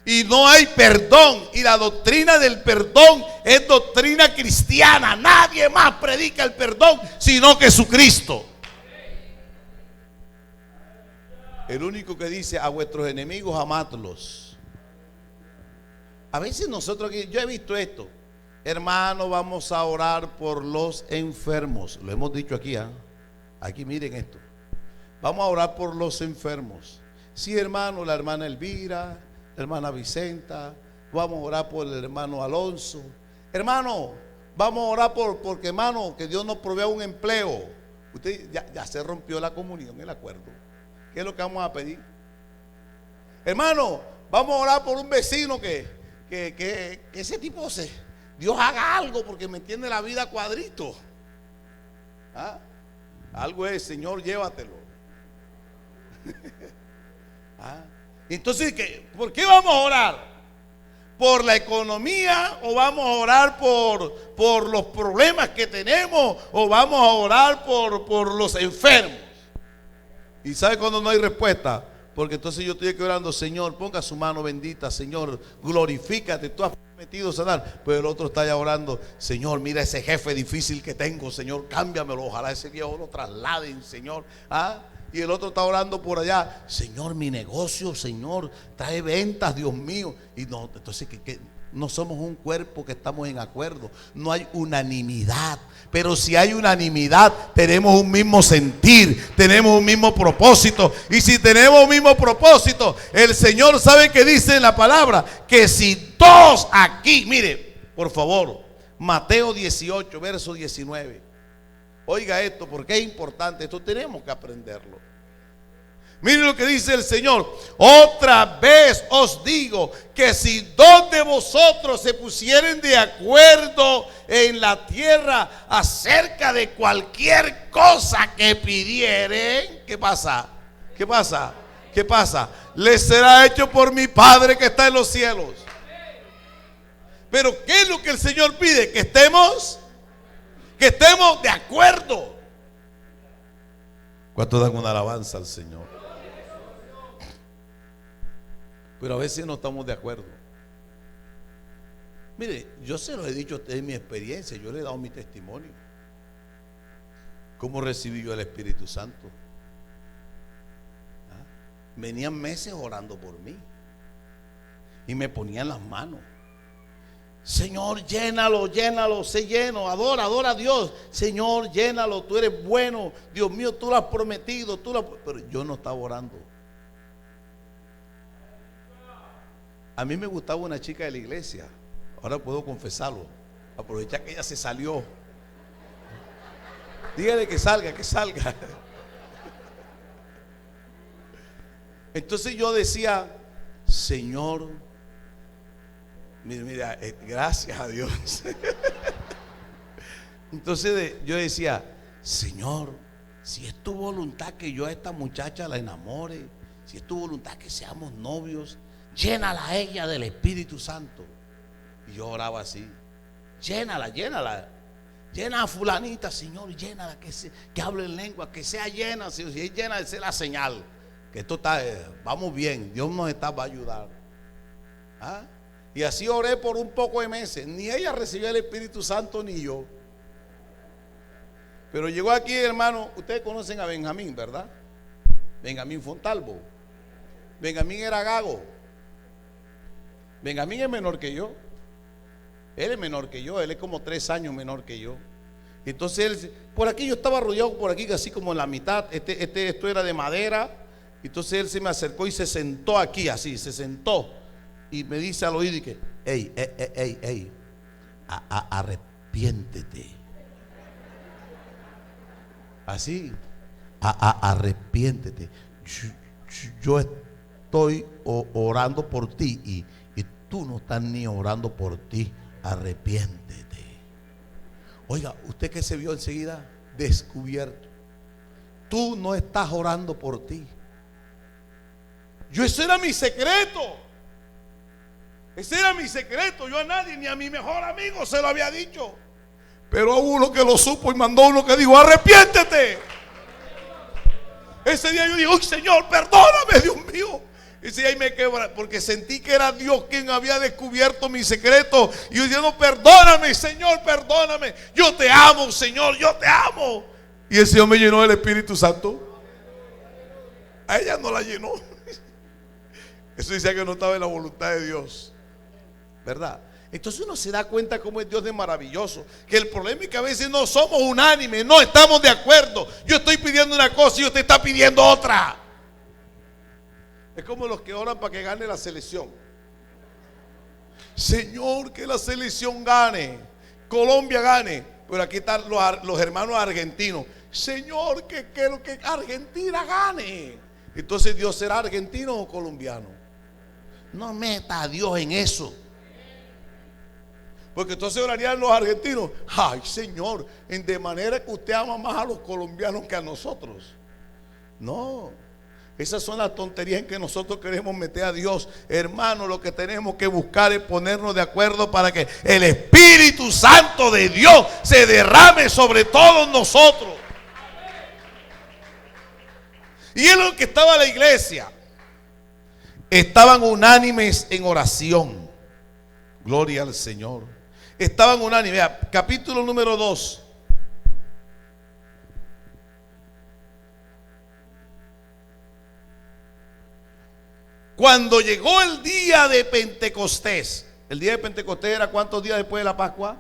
y no hay perdón. Y la doctrina del perdón es doctrina cristiana. Nadie más predica el perdón sino Jesucristo. El único que dice: a vuestros enemigos amadlos. A veces nosotros aquí, yo he visto esto: hermano, vamos a orar por los enfermos. Lo hemos dicho aquí, ¿eh? Aquí miren esto: vamos a orar por los enfermos. Sí, hermano, la hermana Elvira, la hermana Vicenta, vamos a orar por el hermano Alonso. Hermano, vamos a orar porque, hermano, que Dios nos provea un empleo. Usted ya se rompió la comunión, el acuerdo. ¿Qué es lo que vamos a pedir? Hermano, vamos a orar por un vecino que ese tipo Dios haga algo porque me tiene la vida a cuadrito. ¿Ah? Algo es: Señor, llévatelo. ¿Ah? Entonces, ¿por qué vamos a orar? ¿Por la economía o vamos a orar por los problemas que tenemos o vamos a orar por los enfermos? ¿Y sabe cuando no hay respuesta? Porque entonces yo estoy aquí orando: Señor, ponga su mano bendita, Señor, glorifícate, tú has prometido sanar. Pero el otro está ya orando: Señor, mira ese jefe difícil que tengo, Señor, cámbiamelo, ojalá ese viejo lo trasladen, Señor. ¿Ah? Y el otro está orando por allá: Señor, mi negocio, Señor, trae ventas, Dios mío. Y no, entonces, No somos un cuerpo que estamos en acuerdo. No hay unanimidad. Pero si hay unanimidad, tenemos un mismo sentir, tenemos un mismo propósito. Y si tenemos un mismo propósito, el Señor sabe que dice en la palabra que si dos aquí, mire, por favor, Mateo 18, verso 19. Oiga esto, porque es importante. Esto tenemos que aprenderlo. Miren lo que dice el Señor. Otra vez os digo que si dos de vosotros se pusieren de acuerdo en la tierra acerca de cualquier cosa que pidieren, ¿qué pasa? ¿Qué pasa? ¿Qué pasa? Les será hecho por mi Padre que está en los cielos. Pero ¿qué es lo que el Señor pide? Que estemos de acuerdo. ¿Cuánto dan una alabanza al Señor? Pero a veces no estamos de acuerdo. Mire, yo se lo he dicho a ustedes en mi experiencia. Yo le he dado mi testimonio. ¿Cómo recibí yo el Espíritu Santo? ¿Ah? Venían meses orando por mí y me ponían las manos. Señor, llénalo, llénalo, sé lleno, adora a Dios. Señor, llénalo, tú eres bueno. Dios mío, tú lo has prometido, pero yo no estaba orando. A mí me gustaba una chica de la iglesia. Ahora puedo confesarlo. Aprovechar que ella se salió. Dígale que salga, que salga. Entonces yo decía, Señor, mira, gracias a Dios. Entonces yo decía, Señor, si es tu voluntad que yo a esta muchacha la enamore, si es tu voluntad que seamos novios, llénala a ella del Espíritu Santo. Y yo oraba así, llénala, llena a fulanita, Señor, llénala, que hable en lengua, que sea llena. Si es llena, esa es la señal que esto está, vamos bien, Dios nos va a ayudar. ¿Ah? Y así oré por un poco de meses. Ni ella recibió el Espíritu Santo ni yo. Pero llegó aquí, hermano. Ustedes conocen a Benjamín, ¿verdad? Benjamín Fontalvo. Benjamín era gago. Benjamín es menor que yo. Él es menor que yo. Él es como 3 años menor que yo. Entonces él, por aquí yo estaba rodeado por aquí, así como en la mitad. Esto era de madera. Entonces él se me acercó y se sentó aquí, así, se sentó. Y me dice al oído y que, ey, arrepiéntete. Así, arrepiéntete. Yo estoy orando por ti y tú no estás ni orando por ti. Arrepiéntete. Oiga, usted que se vio enseguida descubierto. Tú no estás orando por ti. Ese era mi secreto. Ese era mi secreto. Yo a nadie, ni a mi mejor amigo se lo había dicho. Pero hubo uno que lo supo y mandó uno que dijo, arrepiéntete. Ese día yo dije, uy, Señor, perdóname, Dios mío. Ese día ahí me quebré, porque sentí que era Dios quien había descubierto mi secreto. Y yo dije, no, perdóname, Señor, perdóname. Yo te amo, Señor, yo te amo. Y el Señor me llenó del Espíritu Santo. A ella no la llenó. Eso decía que no estaba en la voluntad de Dios, ¿verdad? Entonces uno se da cuenta cómo es Dios de maravilloso. Que el problema es que a veces no somos unánimes, no estamos de acuerdo. Yo estoy pidiendo una cosa y usted está pidiendo otra. Es como los que oran para que gane la selección. Señor, que la selección gane, Colombia gane. Pero aquí están los hermanos argentinos. Señor, que Argentina gane. Entonces, ¿Dios será argentino o colombiano? No meta a Dios en eso. Porque entonces orarían los argentinos, ay, Señor, de manera que usted ama más a los colombianos que a nosotros. No, esas son las tonterías en que nosotros queremos meter a Dios. Hermano, lo que tenemos que buscar es ponernos de acuerdo para que el Espíritu Santo de Dios se derrame sobre todos nosotros. Y es lo que estaba la iglesia. Estaban unánimes en oración. Gloria al Señor. Estaban unánimes. Vea, capítulo número 2. Cuando llegó el día de Pentecostés, El día de Pentecostés era ¿cuántos días después de la Pascua?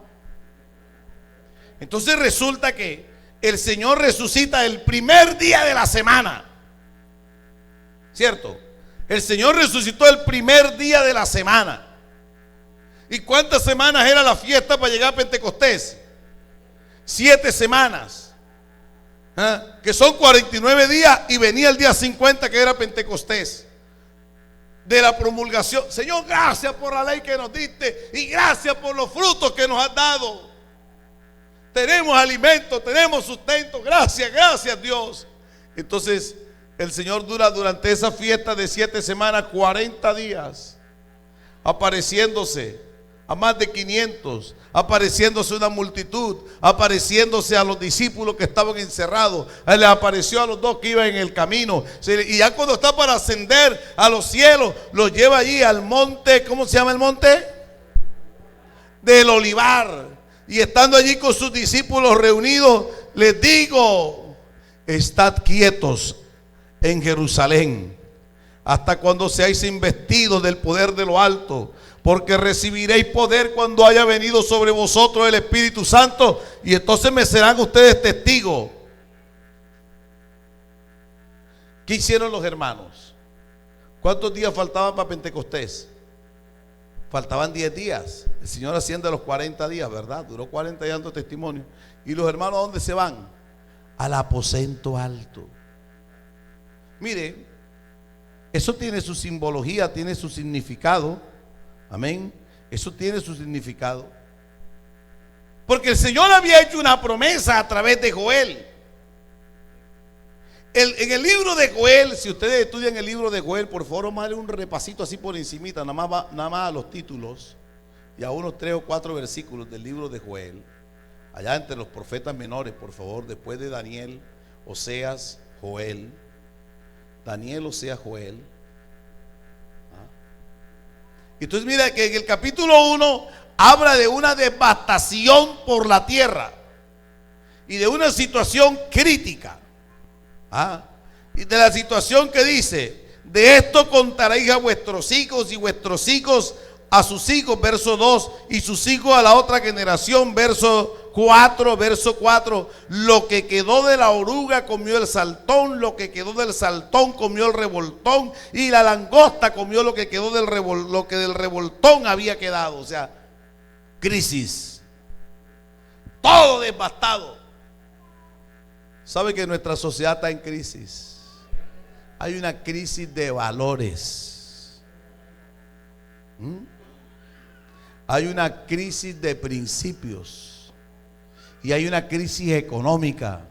Entonces resulta que el Señor resucita el primer día de la semana, ¿cierto? El Señor resucitó el primer día de la semana. ¿Y cuántas semanas era la fiesta para llegar a Pentecostés? 7 semanas, que son 49 días, y venía el día 50 que era Pentecostés. De la promulgación. Señor, gracias por la ley que nos diste y gracias por los frutos que nos has dado. Tenemos alimento, tenemos sustento. Gracias, gracias Dios. Entonces el Señor dura durante esa fiesta de 7 semanas 40 días apareciéndose a más de 500, apareciéndose una multitud, apareciéndose a los discípulos que estaban encerrados. Él les apareció a los 2 que iban en el camino, y ya cuando está para ascender a los cielos, los lleva allí al monte. ¿Cómo se llama el monte? Del Olivar. Y estando allí con sus discípulos reunidos, les digo: estad quietos en Jerusalén hasta cuando seáis investidos del poder de lo alto, porque recibiréis poder cuando haya venido sobre vosotros el Espíritu Santo, y entonces me serán ustedes testigos. ¿Qué hicieron los hermanos? ¿Cuántos días faltaban para Pentecostés? Faltaban 10 días. El Señor asciende a los 40 días, ¿verdad? Duró 40 días dando testimonio. ¿Y los hermanos a dónde se van? Al aposento alto. Mire, eso tiene su simbología, tiene su significado. Amén. Eso tiene su significado. Porque el Señor había hecho una promesa a través de Joel. En el libro de Joel, si ustedes estudian el libro de Joel, por favor, vamos a darle un repasito así por encimita, nada más a los títulos y a unos 3 o 4 versículos del libro de Joel. Allá entre los profetas menores, por favor, después de Daniel, Oseas, Joel. Daniel, Oseas, Joel. Entonces mira que en el capítulo 1 habla de una devastación por la tierra y de una situación crítica. Y de la situación que dice: de esto contaréis a vuestros hijos y vuestros hijos a sus hijos, verso 2, y sus hijos a la otra generación, verso 4. Lo que quedó de la oruga comió el saltón, lo que quedó del saltón comió el revoltón, y la langosta comió lo que quedó lo que del revoltón había quedado. O sea, crisis, todo devastado. ¿Sabe que nuestra sociedad está en crisis? Hay una crisis de valores. Hay una crisis de principios. Y hay una crisis económica.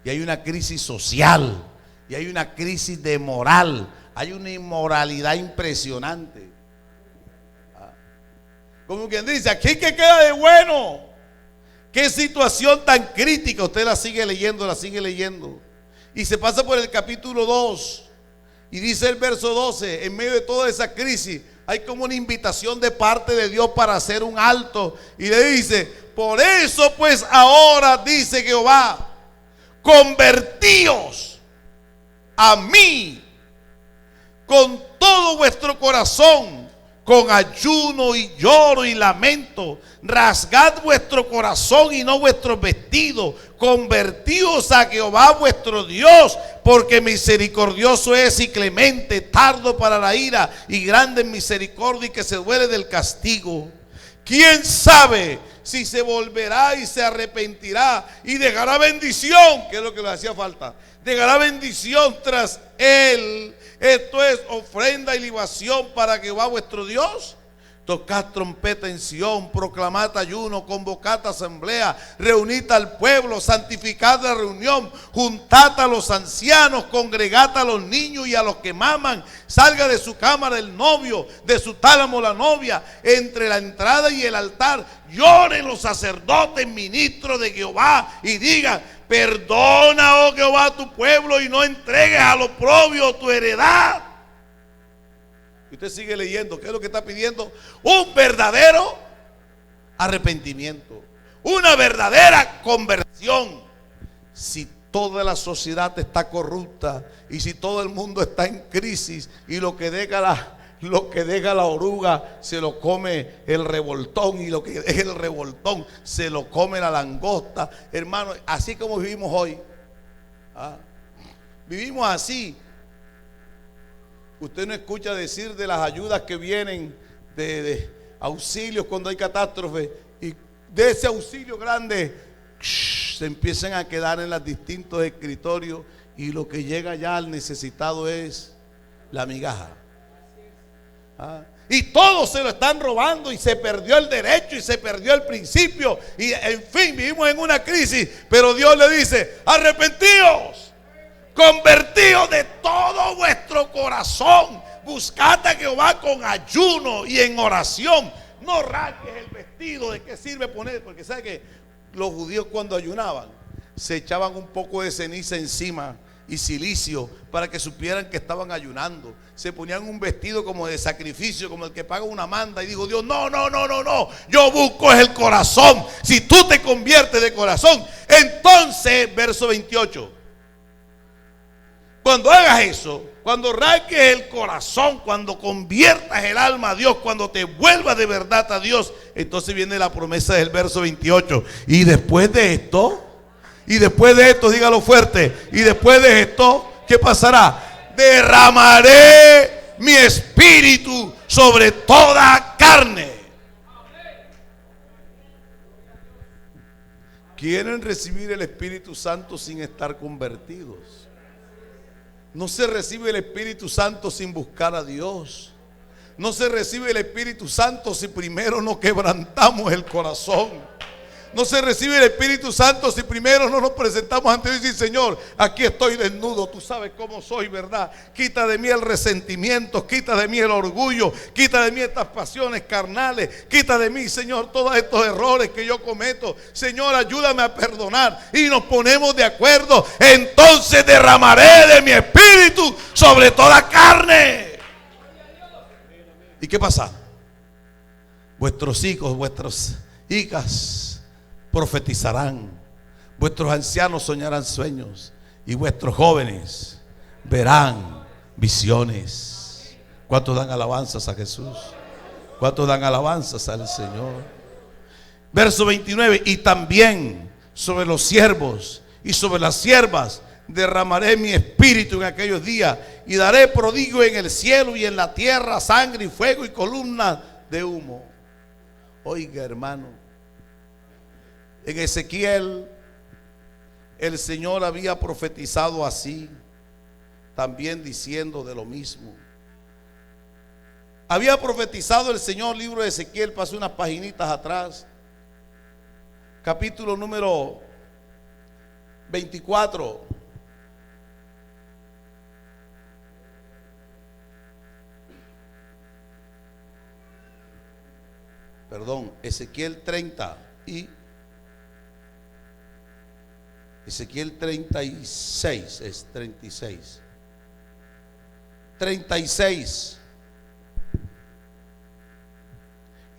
Y hay una crisis social. Y hay una crisis de moral. Hay una inmoralidad impresionante. Como quien dice: aquí que queda de bueno. Qué situación tan crítica. Usted la sigue leyendo. Y se pasa por el capítulo 2. Y dice el verso 12: en medio de toda esa crisis, hay como una invitación de parte de Dios para hacer un alto. Y le dice: por eso pues ahora, dice Jehová, convertíos a mí con todo vuestro corazón, con ayuno y lloro y lamento. Rasgad vuestro corazón y no vuestros vestidos. Convertíos a Jehová vuestro Dios, porque misericordioso es y clemente, tardo para la ira y grande en misericordia, y que se duele del castigo. ¿Quién sabe si se volverá y se arrepentirá y dejará bendición? Que es lo que le hacía falta. Dejará bendición tras él. Esto es ofrenda y libación para Jehová vuestro Dios. Tocad trompeta en Sión, proclamad ayuno, convocad asamblea, reunid al pueblo, santificad la reunión, juntad a los ancianos, congregad a los niños y a los que maman. Salga de su cámara el novio, de su tálamo la novia. Entre la entrada y el altar lloren los sacerdotes, ministros de Jehová, y digan: perdona, oh Jehová, a tu pueblo, y no entregues al oprobio tu heredad. Y usted sigue leyendo. ¿Qué es lo que está pidiendo? Un verdadero arrepentimiento, una verdadera conversión. Si toda la sociedad está corrupta y si todo el mundo está en crisis, y lo que Lo que deja la oruga se lo come el revoltón, y lo que deja el revoltón se lo come la langosta. Hermano, así como vivimos hoy. Vivimos así. Usted no escucha decir de las ayudas que vienen de auxilios cuando hay catástrofe, y de ese auxilio grande se empiezan a quedar en los distintos escritorios, y lo que llega ya al necesitado es la migaja. Y todos se lo están robando, y se perdió el derecho y se perdió el principio, y en fin, vivimos en una crisis. Pero Dios le dice: arrepentíos, convertíos de todo vuestro corazón, buscad a Jehová con ayuno y en oración. No rasgues el vestido. ¿De qué sirve poner? Porque sabe que los judíos, cuando ayunaban, se echaban un poco de ceniza encima y silicio para que supieran que estaban ayunando. Se ponían un vestido como de sacrificio, como el que paga una manda. Y dijo Dios: no, yo busco es el corazón. Si tú te conviertes de corazón, entonces, verso 28, cuando hagas eso, cuando rasgues el corazón, cuando conviertas el alma a Dios, cuando te vuelvas de verdad a Dios, entonces viene la promesa del verso 28. Y después de esto, dígalo fuerte, y después de esto, ¿qué pasará? Derramaré mi espíritu sobre toda carne. ¿Quieren recibir el Espíritu Santo sin estar convertidos? No se recibe el Espíritu Santo sin buscar a Dios. No se recibe el Espíritu Santo si primero no quebrantamos el corazón. No se recibe el Espíritu Santo si primero no nos presentamos ante Dios y decimos: Señor, aquí estoy desnudo, tú sabes cómo soy, ¿verdad? Quita de mí el resentimiento, quita de mí el orgullo, quita de mí estas pasiones carnales, quita de mí, Señor, todos estos errores que yo cometo. Señor, ayúdame a perdonar. Y nos ponemos de acuerdo. Entonces derramaré de mi espíritu sobre toda carne. ¿Y qué pasa? Vuestros hijos, vuestras hijas profetizarán, vuestros ancianos soñarán sueños, y vuestros jóvenes verán visiones. ¿Cuántos dan alabanzas a Jesús? ¿Cuántos dan alabanzas al Señor? Verso 29: y también sobre los siervos y sobre las siervas derramaré mi espíritu en aquellos días, y daré prodigio en el cielo y en la tierra, sangre y fuego y columnas de humo. Oiga, hermano, en Ezequiel el Señor había profetizado así, también diciendo de lo mismo. Había profetizado el Señor, libro de Ezequiel, pasé unas paginitas atrás, capítulo número 24. Perdón, Ezequiel 30 y Ezequiel 36, es 36. 36.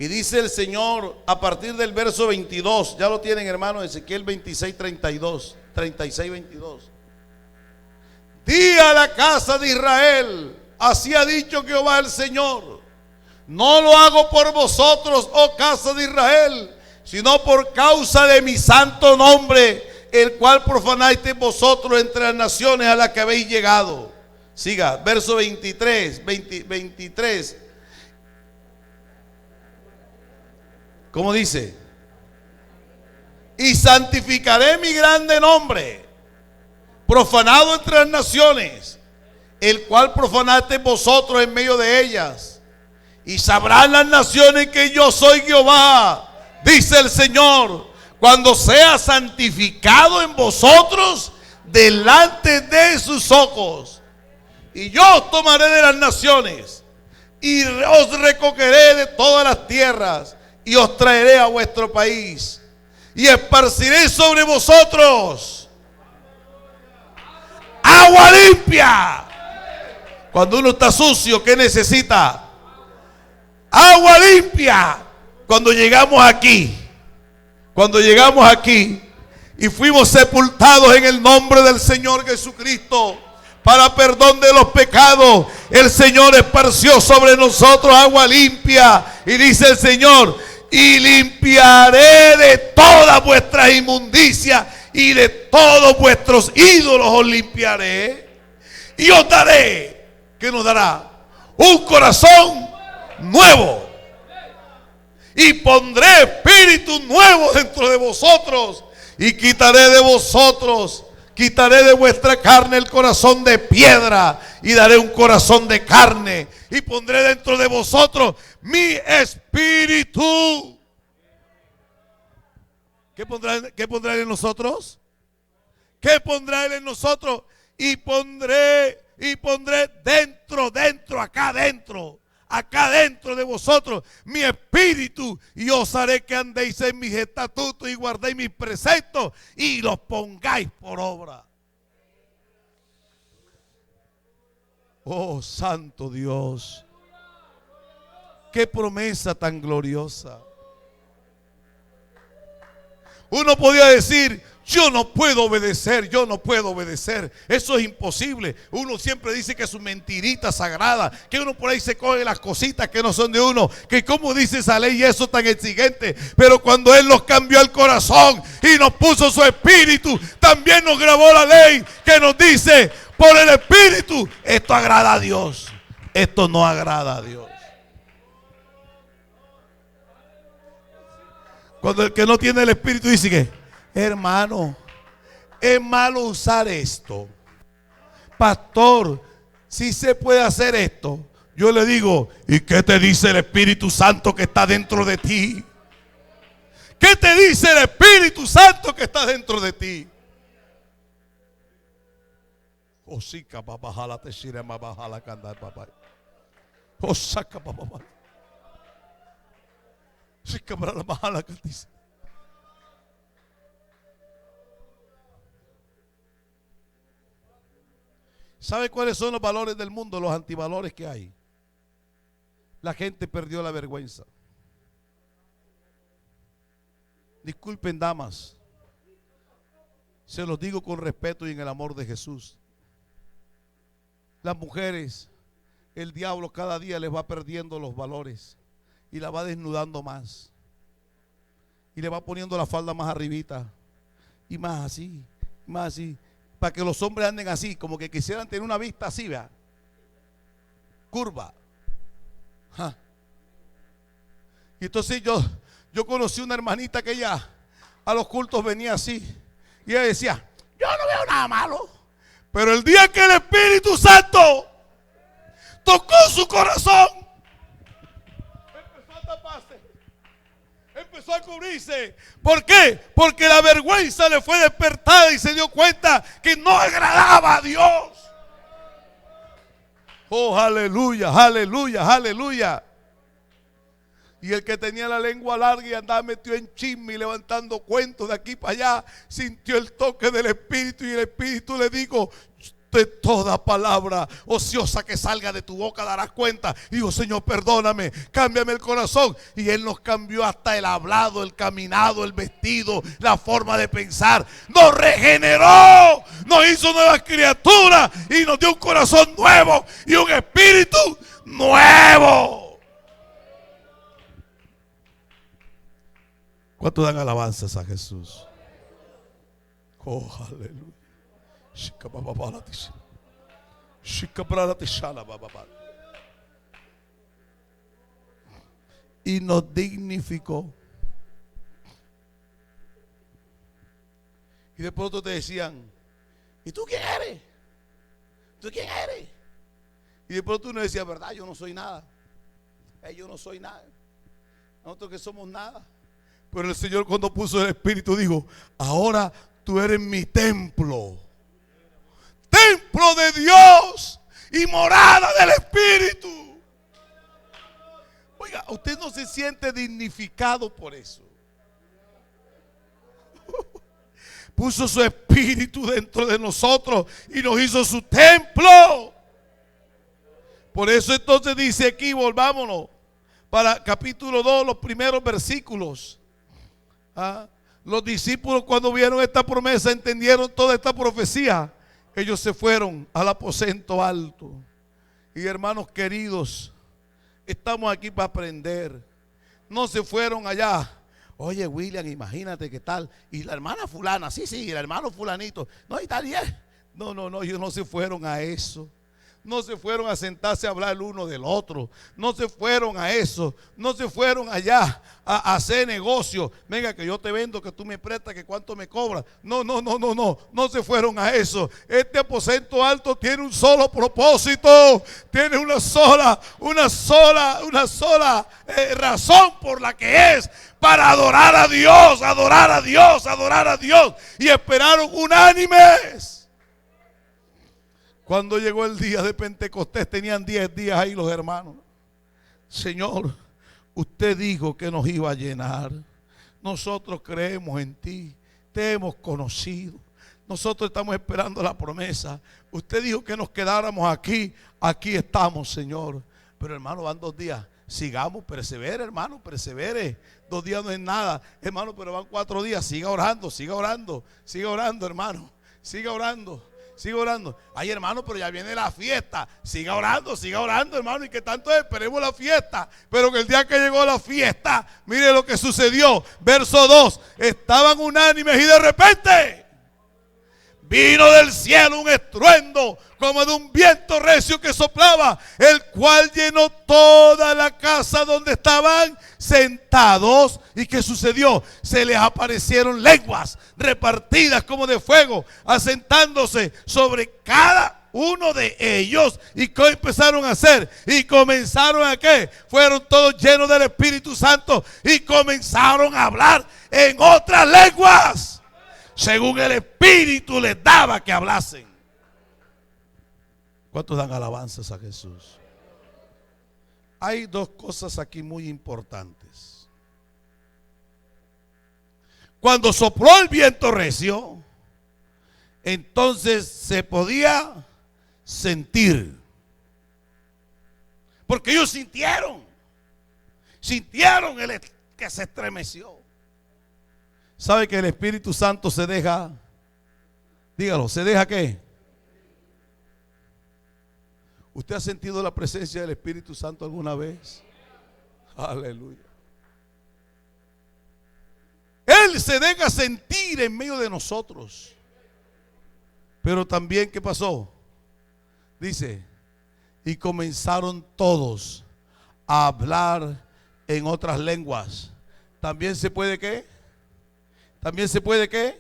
Y dice el Señor a partir del verso 22, ya lo tienen, hermano, Ezequiel 26, 32, 36, 22. Di a la casa de Israel: así ha dicho Jehová el Señor, no lo hago por vosotros, oh casa de Israel, sino por causa de mi santo nombre, el cual profanasteis vosotros entre las naciones a las que habéis llegado. Siga, verso 23, 23. ¿Cómo dice? Y santificaré mi grande nombre, profanado entre las naciones, el cual profanasteis vosotros en medio de ellas. Y sabrán las naciones que yo soy Jehová, dice el Señor, cuando sea santificado en vosotros delante de sus ojos. Y yo os tomaré de las naciones y os recogeré de todas las tierras y os traeré a vuestro país y esparciré sobre vosotros agua limpia. Cuando uno está sucio, ¿qué necesita? Agua limpia. Cuando llegamos aquí y fuimos sepultados en el nombre del Señor Jesucristo, para perdón de los pecados. El Señor esparció sobre nosotros agua limpia. Y dice el Señor: y limpiaré de todas vuestras inmundicias y de todos vuestros ídolos os limpiaré. Y os daré, ¿qué nos dará? Un corazón nuevo. Y pondré espíritu nuevo dentro de vosotros. Y quitaré de vosotros, quitaré de vuestra carne el corazón de piedra y daré un corazón de carne. Y pondré dentro de vosotros mi espíritu. ¿Qué pondrá él en nosotros? ¿Qué pondrá él en nosotros? Y pondré acá dentro de vosotros mi espíritu, y os haré que andéis en mis estatutos y guardéis mis preceptos y los pongáis por obra. Oh, santo Dios, qué promesa tan gloriosa. Uno podía decir: yo no puedo obedecer. Eso es imposible. Uno siempre dice que es su mentirita sagrada, que uno por ahí se coge las cositas que no son de uno, que como dice esa ley y eso tan exigente. Pero cuando Él nos cambió el corazón y nos puso su espíritu, también nos grabó la ley que nos dice por el espíritu: esto agrada a Dios, esto no agrada a Dios. Cuando el que no tiene el espíritu dice que: hermano, es malo usar esto. Pastor, si se puede hacer esto. Yo le digo: ¿y qué te dice el Espíritu Santo que está dentro de ti? ¿Qué te dice el Espíritu Santo que está dentro de ti? Osika babajala te shire babajala kandar papá. Osaka babajala. Shika babajala kandice. ¿Sabe cuáles son los valores del mundo? Los antivalores que hay. La gente perdió la vergüenza. Disculpen, damas, se los digo con respeto y en el amor de Jesús. Las mujeres, el diablo cada día les va perdiendo los valores y la va desnudando más. Y le va poniendo la falda más arribita y más así, más así. Para que los hombres anden así, como que quisieran tener una vista así, vea, curva. Ja. Y entonces yo conocí una hermanita que ella a los cultos venía así. Y ella decía: yo no veo nada malo. Pero el día que el Espíritu Santo tocó su corazón, empezó a taparse, empezó a cubrirse. ¿Por qué? Porque la vergüenza le fue despertada y se dio cuenta que no agradaba a Dios. Oh, aleluya, aleluya, aleluya. Y el que tenía la lengua larga y andaba metido en chisme y levantando cuentos de aquí para allá, sintió el toque del Espíritu, y el Espíritu le dijo: de toda palabra ociosa que salga de tu boca darás cuenta. Y digo: Señor, perdóname, cámbiame el corazón. Y Él nos cambió hasta el hablado, el caminado, el vestido, la forma de pensar. Nos regeneró, nos hizo nuevas criaturas y nos dio un corazón nuevo y un espíritu nuevo. ¿Cuánto dan alabanzas a Jesús? Oh, aleluya. Y nos dignificó. Y de pronto te decían: ¿y tú quién eres? ¿Tú quién eres? Y de pronto uno decía: verdad, yo no soy nada. Yo no soy nada. Nosotros que somos nada. Pero el Señor, cuando puso el Espíritu, dijo: ahora tú eres mi templo. Templo de Dios y morada del Espíritu. Oiga, usted no se siente dignificado por eso. Puso su Espíritu dentro de nosotros y nos hizo su templo. Por eso entonces dice aquí, volvámonos para capítulo 2, los primeros versículos. Los discípulos, cuando vieron esta promesa, entendieron toda esta profecía. Ellos se fueron al aposento alto. Y hermanos queridos, estamos aquí para aprender. No se fueron allá. Oye, William, imagínate qué tal. Y la hermana fulana, sí, el hermano fulanito. No, y tal, y es. No, ellos no se fueron a eso. No se fueron a sentarse a hablar el uno del otro. No se fueron a eso. No se fueron allá a hacer negocio. Venga, que yo te vendo, que tú me prestas, que cuánto me cobras. No. No se fueron a eso. Este aposento alto tiene un solo propósito. Tiene una sola razón por la que es. Para adorar a Dios, adorar a Dios, adorar a Dios. Y esperaron unánimes. Cuando llegó el día de Pentecostés, tenían 10 días ahí los hermanos. Señor, usted dijo que nos iba a llenar. Nosotros creemos en ti, te hemos conocido. Nosotros estamos esperando la promesa. Usted dijo que nos quedáramos aquí. Aquí estamos, Señor. Pero hermano, van 2 días. Sigamos, persevere, hermano, persevere. 2 días no es nada, hermano, pero van 4 días. Siga orando, hermano. Siga orando. Ay, hermano, pero ya viene la fiesta. Siga orando, hermano. Y que tanto esperemos la fiesta. Pero que el día que llegó la fiesta, mire lo que sucedió. Verso 2. Estaban unánimes y de repente vino del cielo un estruendo como de un viento recio que soplaba, el cual llenó toda la casa donde estaban sentados. ¿Y qué sucedió? Se les aparecieron lenguas repartidas como de fuego, asentándose sobre cada uno de ellos. ¿Y qué empezaron a hacer? Y comenzaron a ¿qué? Fueron todos llenos del Espíritu Santo y comenzaron a hablar en otras lenguas, según el Espíritu les daba que hablasen. ¿Cuántos dan alabanzas a Jesús? Hay 2 cosas aquí muy importantes. Cuando sopló el viento recio, entonces se podía sentir. Porque ellos sintieron el que se estremeció. ¿Sabe que el Espíritu Santo se deja? Dígalo, ¿se deja qué? ¿Usted ha sentido la presencia del Espíritu Santo alguna vez? Aleluya. Él se deja sentir en medio de nosotros. Pero también, ¿qué pasó? Dice, y comenzaron todos a hablar en otras lenguas. ¿También se puede qué? ¿También se puede qué?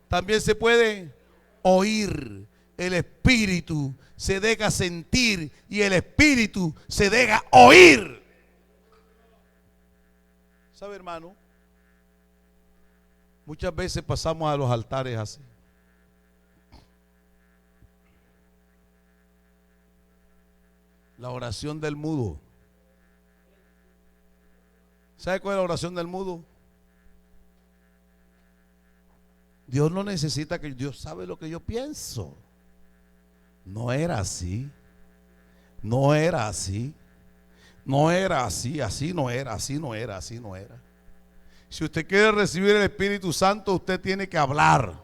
También se puede oír. El Espíritu se deja sentir y el Espíritu se deja oír. ¿Sabe, hermano? Muchas veces pasamos a los altares así. La oración del mudo. ¿Sabe cuál es la oración del mudo? Dios no necesita que Dios sabe lo que yo pienso. No era así. No era así. No era así. Así no era. Así no era. Así no era. Si usted quiere recibir el Espíritu Santo, usted tiene que hablar.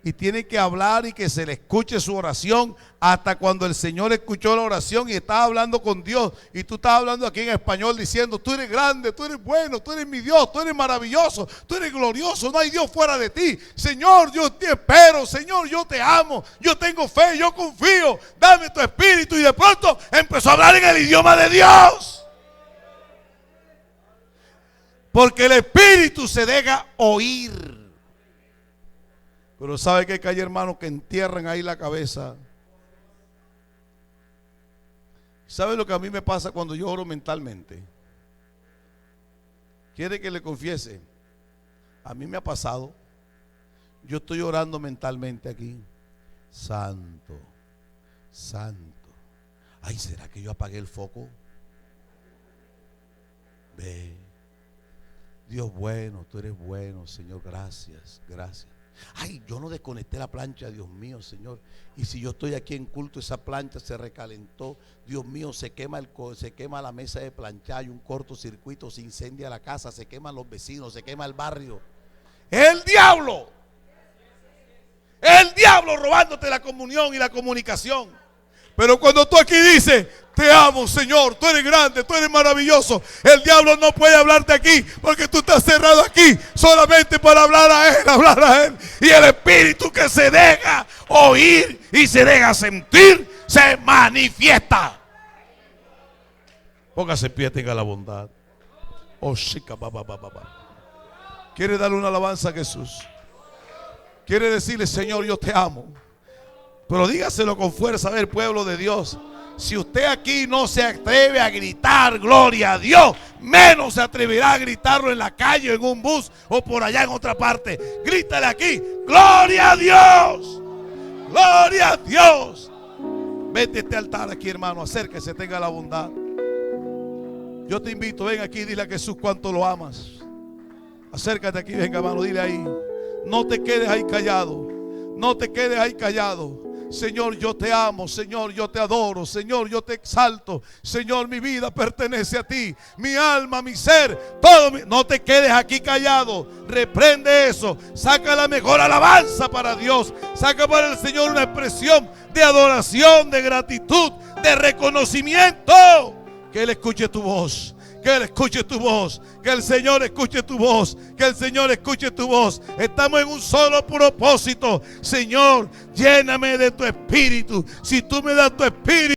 Y tiene que hablar y que se le escuche su oración. Hasta cuando el Señor escuchó la oración y estaba hablando con Dios, y tú estás hablando aquí en español diciendo: tú eres grande, tú eres bueno, tú eres mi Dios, tú eres maravilloso, tú eres glorioso, no hay Dios fuera de ti. Señor, yo te espero, Señor, yo te amo, yo tengo fe, yo confío, dame tu Espíritu. Y de pronto empezó a hablar en el idioma de Dios. Porque el Espíritu se deja oír. Pero ¿sabe qué? Que hay hermanos que entierran ahí la cabeza. ¿Sabe lo que a mí me pasa cuando yo oro mentalmente? ¿Quiere que le confiese? A mí me ha pasado. Yo estoy orando mentalmente aquí. Santo, santo. Ay, ¿será que yo apagué el foco? Ve. Dios bueno, tú eres bueno, Señor, gracias, gracias. Ay, yo no desconecté la plancha, Dios mío, Señor. Y si yo estoy aquí en culto, esa plancha se recalentó. Dios mío, se quema la mesa de planchar, hay un cortocircuito, se incendia la casa, se queman los vecinos, se quema el barrio. ¡Es el diablo! El diablo robándote la comunión y la comunicación. Pero cuando tú aquí dices, te amo, Señor, tú eres grande, tú eres maravilloso, el diablo no puede hablarte aquí porque tú estás cerrado aquí solamente para hablar a Él. Y el espíritu que se deja oír y se deja sentir, se manifiesta. Póngase en pie, tenga la bondad. Oh, chica, ¿quiere darle una alabanza a Jesús? ¿Quiere decirle, Señor, yo te amo? Pero dígaselo con fuerza, a ver, pueblo de Dios. Si usted aquí no se atreve a gritar gloria a Dios, menos se atreverá a gritarlo en la calle, en un bus o por allá en otra parte. Grítale aquí, gloria a Dios, gloria a Dios. Vete a este altar aquí, hermano, acérquese, tenga la bondad. Yo te invito, ven aquí, dile a Jesús cuánto lo amas. Acércate aquí, venga, hermano, dile ahí. No te quedes ahí callado, no te quedes ahí callado. Señor, yo te amo, Señor, yo te adoro, Señor, yo te exalto, Señor, mi vida pertenece a ti, mi alma, mi ser, todo no te quedes aquí callado, reprende eso, saca la mejor alabanza para Dios, saca para el Señor una expresión de adoración, de gratitud, de reconocimiento, que Él escuche tu voz. Que Él escuche tu voz, que el Señor escuche tu voz, que el Señor escuche tu voz. Estamos en un solo propósito. Señor, lléname de tu espíritu. Si tú me das tu espíritu,